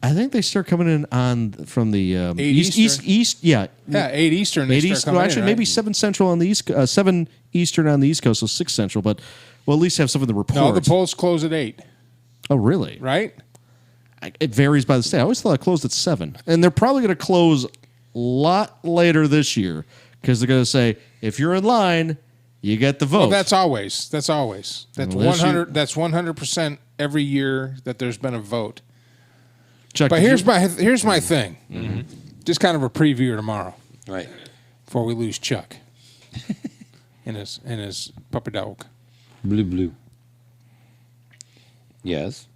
I think they start coming in from the 8 east. Yeah, 8 Eastern. 8 East. Well, actually, maybe 7 Central on the East. 7 Eastern on the East Coast, so 6 Central. But we'll at least have something to report. No, the polls close at 8. Oh, really? Right? It varies by the state. I always thought it closed at 7, and they're probably going to close a lot later this year because they're going to say if you're in line, you get the vote. Well, that's always. That's Unless 100. That's 100% every year that there's been a vote. Chuck, But here's my thing. Mm-hmm. Just kind of a preview tomorrow. Right. Before we lose Chuck and his puppy dog. Blue. Yes.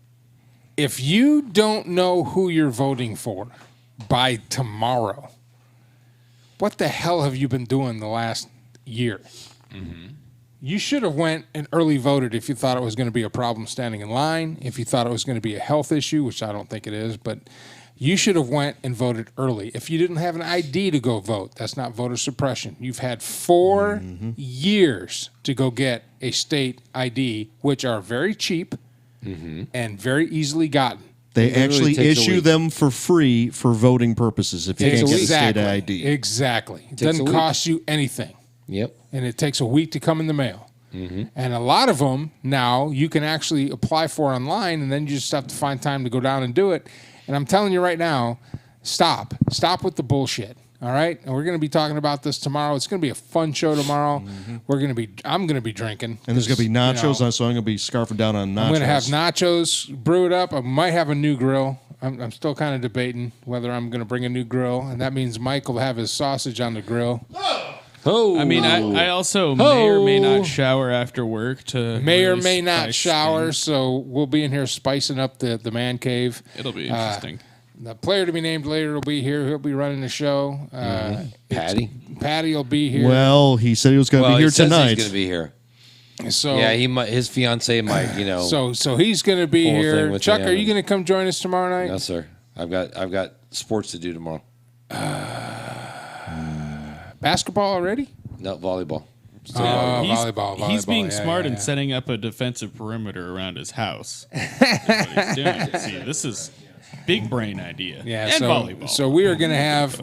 If you don't know who you're voting for by tomorrow, what the hell have you been doing the last year? Mm-hmm. You should have went and early voted if you thought it was going to be a problem standing in line, if you thought it was going to be a health issue, which I don't think it is, but you should have went and voted early. If you didn't have an ID to go vote, that's not voter suppression. You've had 4 years to go get a state ID, which are very cheap and very easily gotten. They actually issue them for free for voting purposes if you can't get a state ID. Exactly. It doesn't cost you anything. Yep. And it takes a week to come in the mail. Mm-hmm. And a lot of them now you can actually apply for online, and then you just have to find time to go down and do it. And I'm telling you right now, stop with the bullshit. All right, and we're going to be talking about this tomorrow. It's going to be a fun show tomorrow. I'm going to be drinking, And there's going to be nachos, so I'm going to be scarfing down on nachos. I'm going to have nachos brewed up. I might have a new grill. I'm still kind of debating whether I'm going to bring a new grill, and that means Mike will have his sausage on the grill. Oh, I mean, I also may or may not shower after work to may or really may not spice shower, things. so we'll be in here spicing up the man cave. It'll be interesting. The player to be named later will be here. He'll be running the show. Patty will be here. Well, he said he was going to be here tonight. He's going to be here. So yeah, his fiance might, So he's going to be whole thing here. with Chuck, him are you going to come join us tomorrow night? No, sir. I've got sports to do tomorrow. Basketball already? No, volleyball. Volleyball. He's being smart yeah. and setting up a defensive perimeter around his house. That's what he's doing. See, this is big brain idea. Yeah, and volleyball. So we're gonna have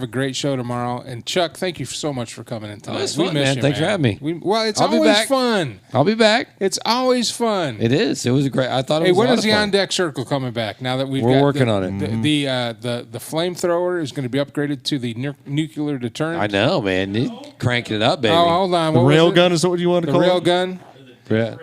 a great show tomorrow. And Chuck, thank you so much for coming in tonight. It's We fun, miss man. you, Thanks for having me. It's I'll be always back. fun. I'll be back. It's always fun. It is. It was a great. I thought it Hey, was. when a lot is of the fun. on deck circle coming back? Now that We're working on it. The flamethrower is going to be upgraded to the nuclear deterrent. I know, man. Cranking it up, baby. Oh, hold on. The What was rail it? gun is that what you want to The call rail it? gun. Yeah.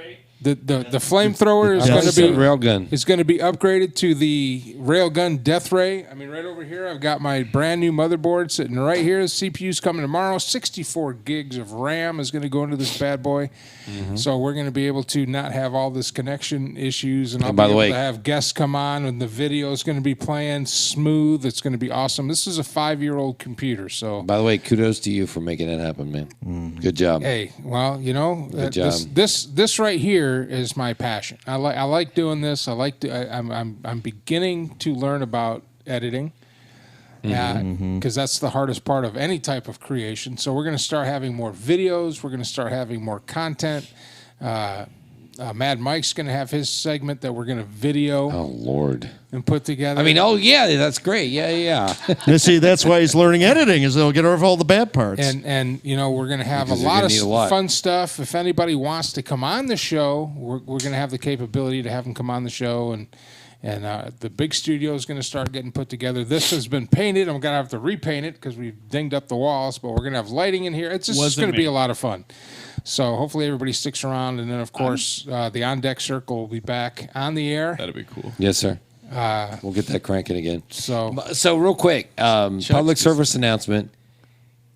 The flamethrower is going to be railgun. It's going to be upgraded to the railgun Death Ray. I mean, right over here, I've got my brand new motherboard sitting right here. The CPU's coming tomorrow. 64 gigs of RAM is going to go into this bad boy. Mm-hmm. So we're going to be able to not have all this connection issues, and I'll be able to have guests come on, and the video is going to be playing smooth. It's going to be awesome. This is a 5-year-old computer. So, by the way, kudos to you for making it happen, man. Good job. Hey, well, you know, good job. This right here is my passion. I like doing this. I'm beginning to learn about editing, because that's the hardest part of any type of creation. So we're going to start having more videos. We're going to start having more content. Mad Mike's going to have his segment that we're going to video. Oh Lord! And put together. I mean, that's great. Yeah. You see, that's why he's learning editing, is they'll get rid of all the bad parts. And you know, we're going to have a lot of fun stuff. If anybody wants to come on the show, we're going to have the capability to have them come on the show, and the big studio is going to start getting put together. This has been painted. I'm going to have to repaint it because we've dinged up the walls, but we're going to have lighting in here. It's just going to be a lot of fun. So hopefully everybody sticks around, and then of course the On Deck Circle will be back on the air. That'd be cool. Yes, sir. We'll get that cranking again. So real quick, public service announcement.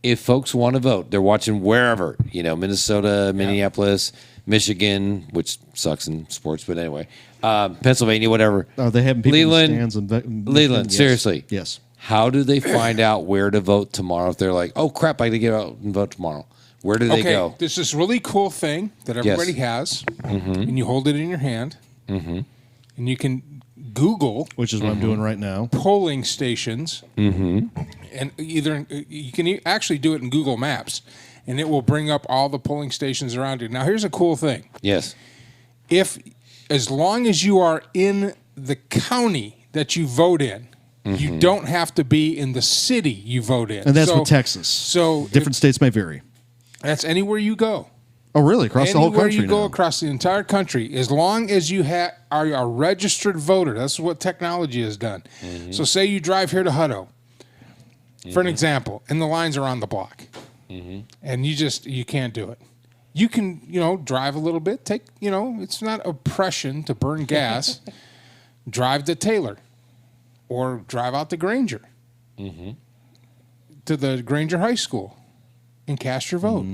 If folks want to vote, they're watching wherever, Minnesota, Minneapolis, Michigan, which sucks in sports, but anyway, Pennsylvania, whatever. Oh, they have people Leland, in the stands. Leland, yes. seriously. Yes. How do they find out where to vote tomorrow if they're like, oh, crap, I got to get out and vote tomorrow? Where do they go? There's this really cool thing that everybody has, and you hold it in your hand, and you can Google, which is what I'm doing right now, polling stations, and either you can actually do it in Google Maps, and it will bring up all the polling stations around you. Now, here's a cool thing. Yes. As long as you are in the county that you vote in, you don't have to be in the city you vote in. And that's with Texas. So different states may vary. That's anywhere you go. Oh, really? Across the whole country? Anywhere you go now? Across the entire country, as long as you are a registered voter. That's what technology has done. So say you drive here to Hutto, for an example, and the lines are on the block, and you can't do it. You can, drive a little bit. It's not oppression to burn gas. Drive to Taylor, or drive out to Granger, to the Granger High School, and cast your vote.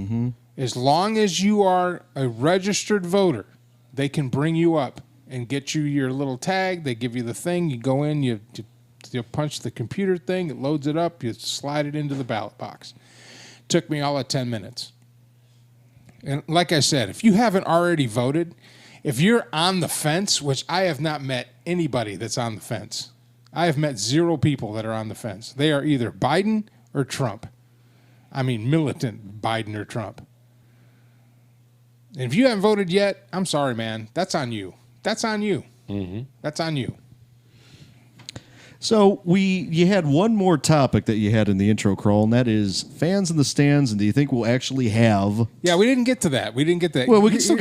As long as you are a registered voter, they can bring you up and get you your little tag. They give you the thing. You go in, you punch the computer thing, it loads it up, you slide it into the ballot box. Took me all of 10 minutes. And like I said, if you haven't already voted, if you're on the fence, which I have not met anybody that's on the fence. I have met 0 people that are on the fence. They are either Biden or Trump. I mean, militant Biden or Trump. And if you haven't voted yet, I'm sorry, man. That's on you. That's on you. That's on you. So you had one more topic that you had in the intro, Kroll, and that is fans in the stands. And do you think we'll actually have? Yeah, we didn't get to that. Well, we can still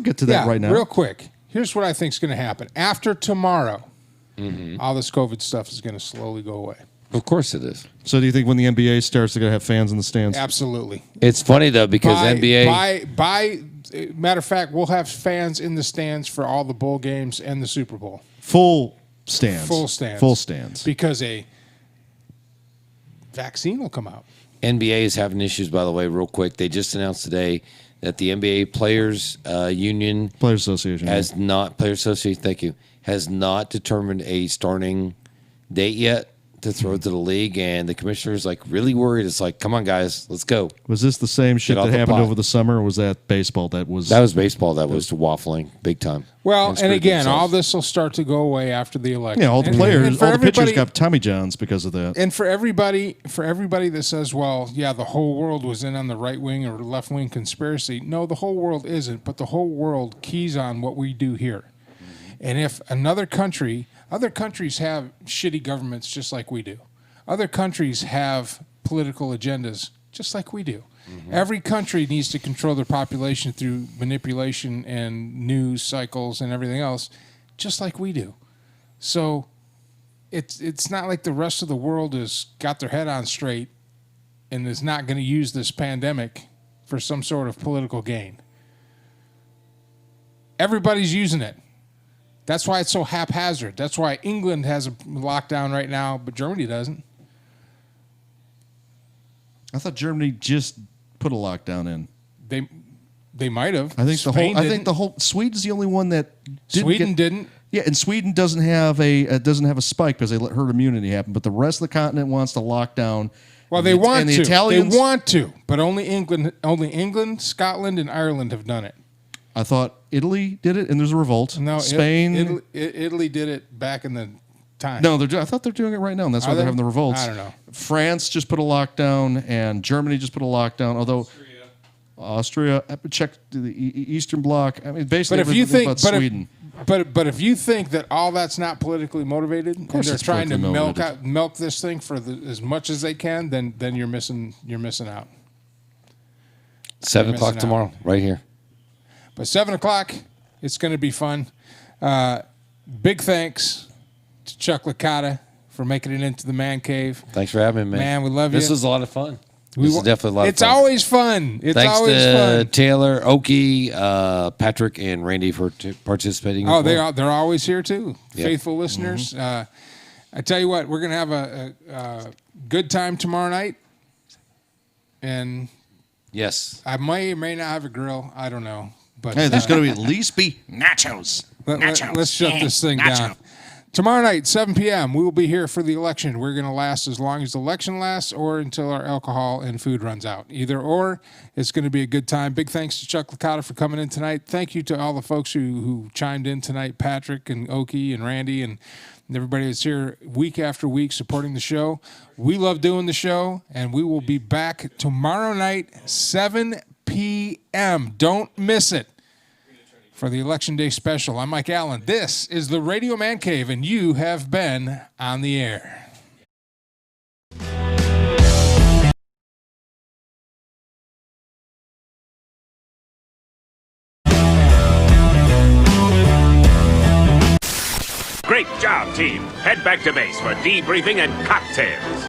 get to that right now. Real quick. Here's what I think is going to happen. After tomorrow, all this COVID stuff is going to slowly go away. Of course it is. So do you think when the NBA starts, they're going to have fans in the stands? Absolutely. It's funny, though, because NBA... Matter of fact, we'll have fans in the stands for all the bowl games and the Super Bowl. Full stands. Full stands. Because a vaccine will come out. NBA is having issues, by the way, real quick. They just announced today that the NBA Players Union... Players Association. Thank you. Has not determined a starting date yet to throw to the league, and the commissioner's really worried. It's like, come on, guys, let's go. Was this the same shit that happened over the summer, or was that baseball? That was baseball. That was waffling big time. Well, and again, all this will start to go away after the election. Yeah, all the players, all the pitchers got Tommy Johns because of that. And for everybody that says, well, yeah, the whole world was in on the right wing or left wing conspiracy. No, the whole world isn't, but the whole world keys on what we do here. And if other countries have shitty governments just like we do. Other countries have political agendas just like we do. Every country needs to control their population through manipulation and news cycles and everything else, just like we do. So it's not like the rest of the world has got their head on straight and is not going to use this pandemic for some sort of political gain. Everybody's using it. That's why it's so haphazard. That's why England has a lockdown right now, but Germany doesn't. I thought Germany just put a lockdown in. They might have. I think Spain the whole Sweden's the only one that didn't. Yeah, and Sweden doesn't have a spike because they let herd immunity happen. But the rest of the continent wants to lock down. Well, they want to. They want to, but only England, Scotland, and Ireland have done it. I thought Italy did it, and there's a revolt. No, Spain. Italy did it back in the time. No, I thought they're doing it right now, and that's why they're having the revolts. I don't know. France just put a lockdown, and Germany just put a lockdown. Although Austria, check the Eastern Bloc. I mean, basically, but if you think, but Sweden. But if you think that all that's not politically motivated, and they're trying to milk this thing for as much as they can, then you're missing out. 7 o'clock tomorrow, right here. But 7 o'clock, it's going to be fun. Big thanks to Chuck Licata for making it into the man cave. Thanks for having me, man. Man, we love you. This was a lot of fun. This is definitely a lot of fun. It's always fun. It's Thanks always to fun. Taylor, Okie, Patrick, and Randy for participating. Oh, they're always here too. Yep. Faithful listeners. I tell you what, we're going to have a good time tomorrow night. And yes, I may or may not have a grill. I don't know. But hey, there's going to at least be nachos. Let's shut this thing down. Tomorrow night, 7 p.m., we will be here for the election. We're going to last as long as the election lasts or until our alcohol and food runs out. Either or, it's going to be a good time. Big thanks to Chuck Licata for coming in tonight. Thank you to all the folks who chimed in tonight, Patrick and Okie and Randy and everybody that's here week after week supporting the show. We love doing the show, and we will be back tomorrow night, 7 p.m. Don't miss it. For the Election Day special, I'm Mike Allen. This is the Radio Man Cave, and you have been on the air. Great job, team. Head back to base for debriefing and cocktails.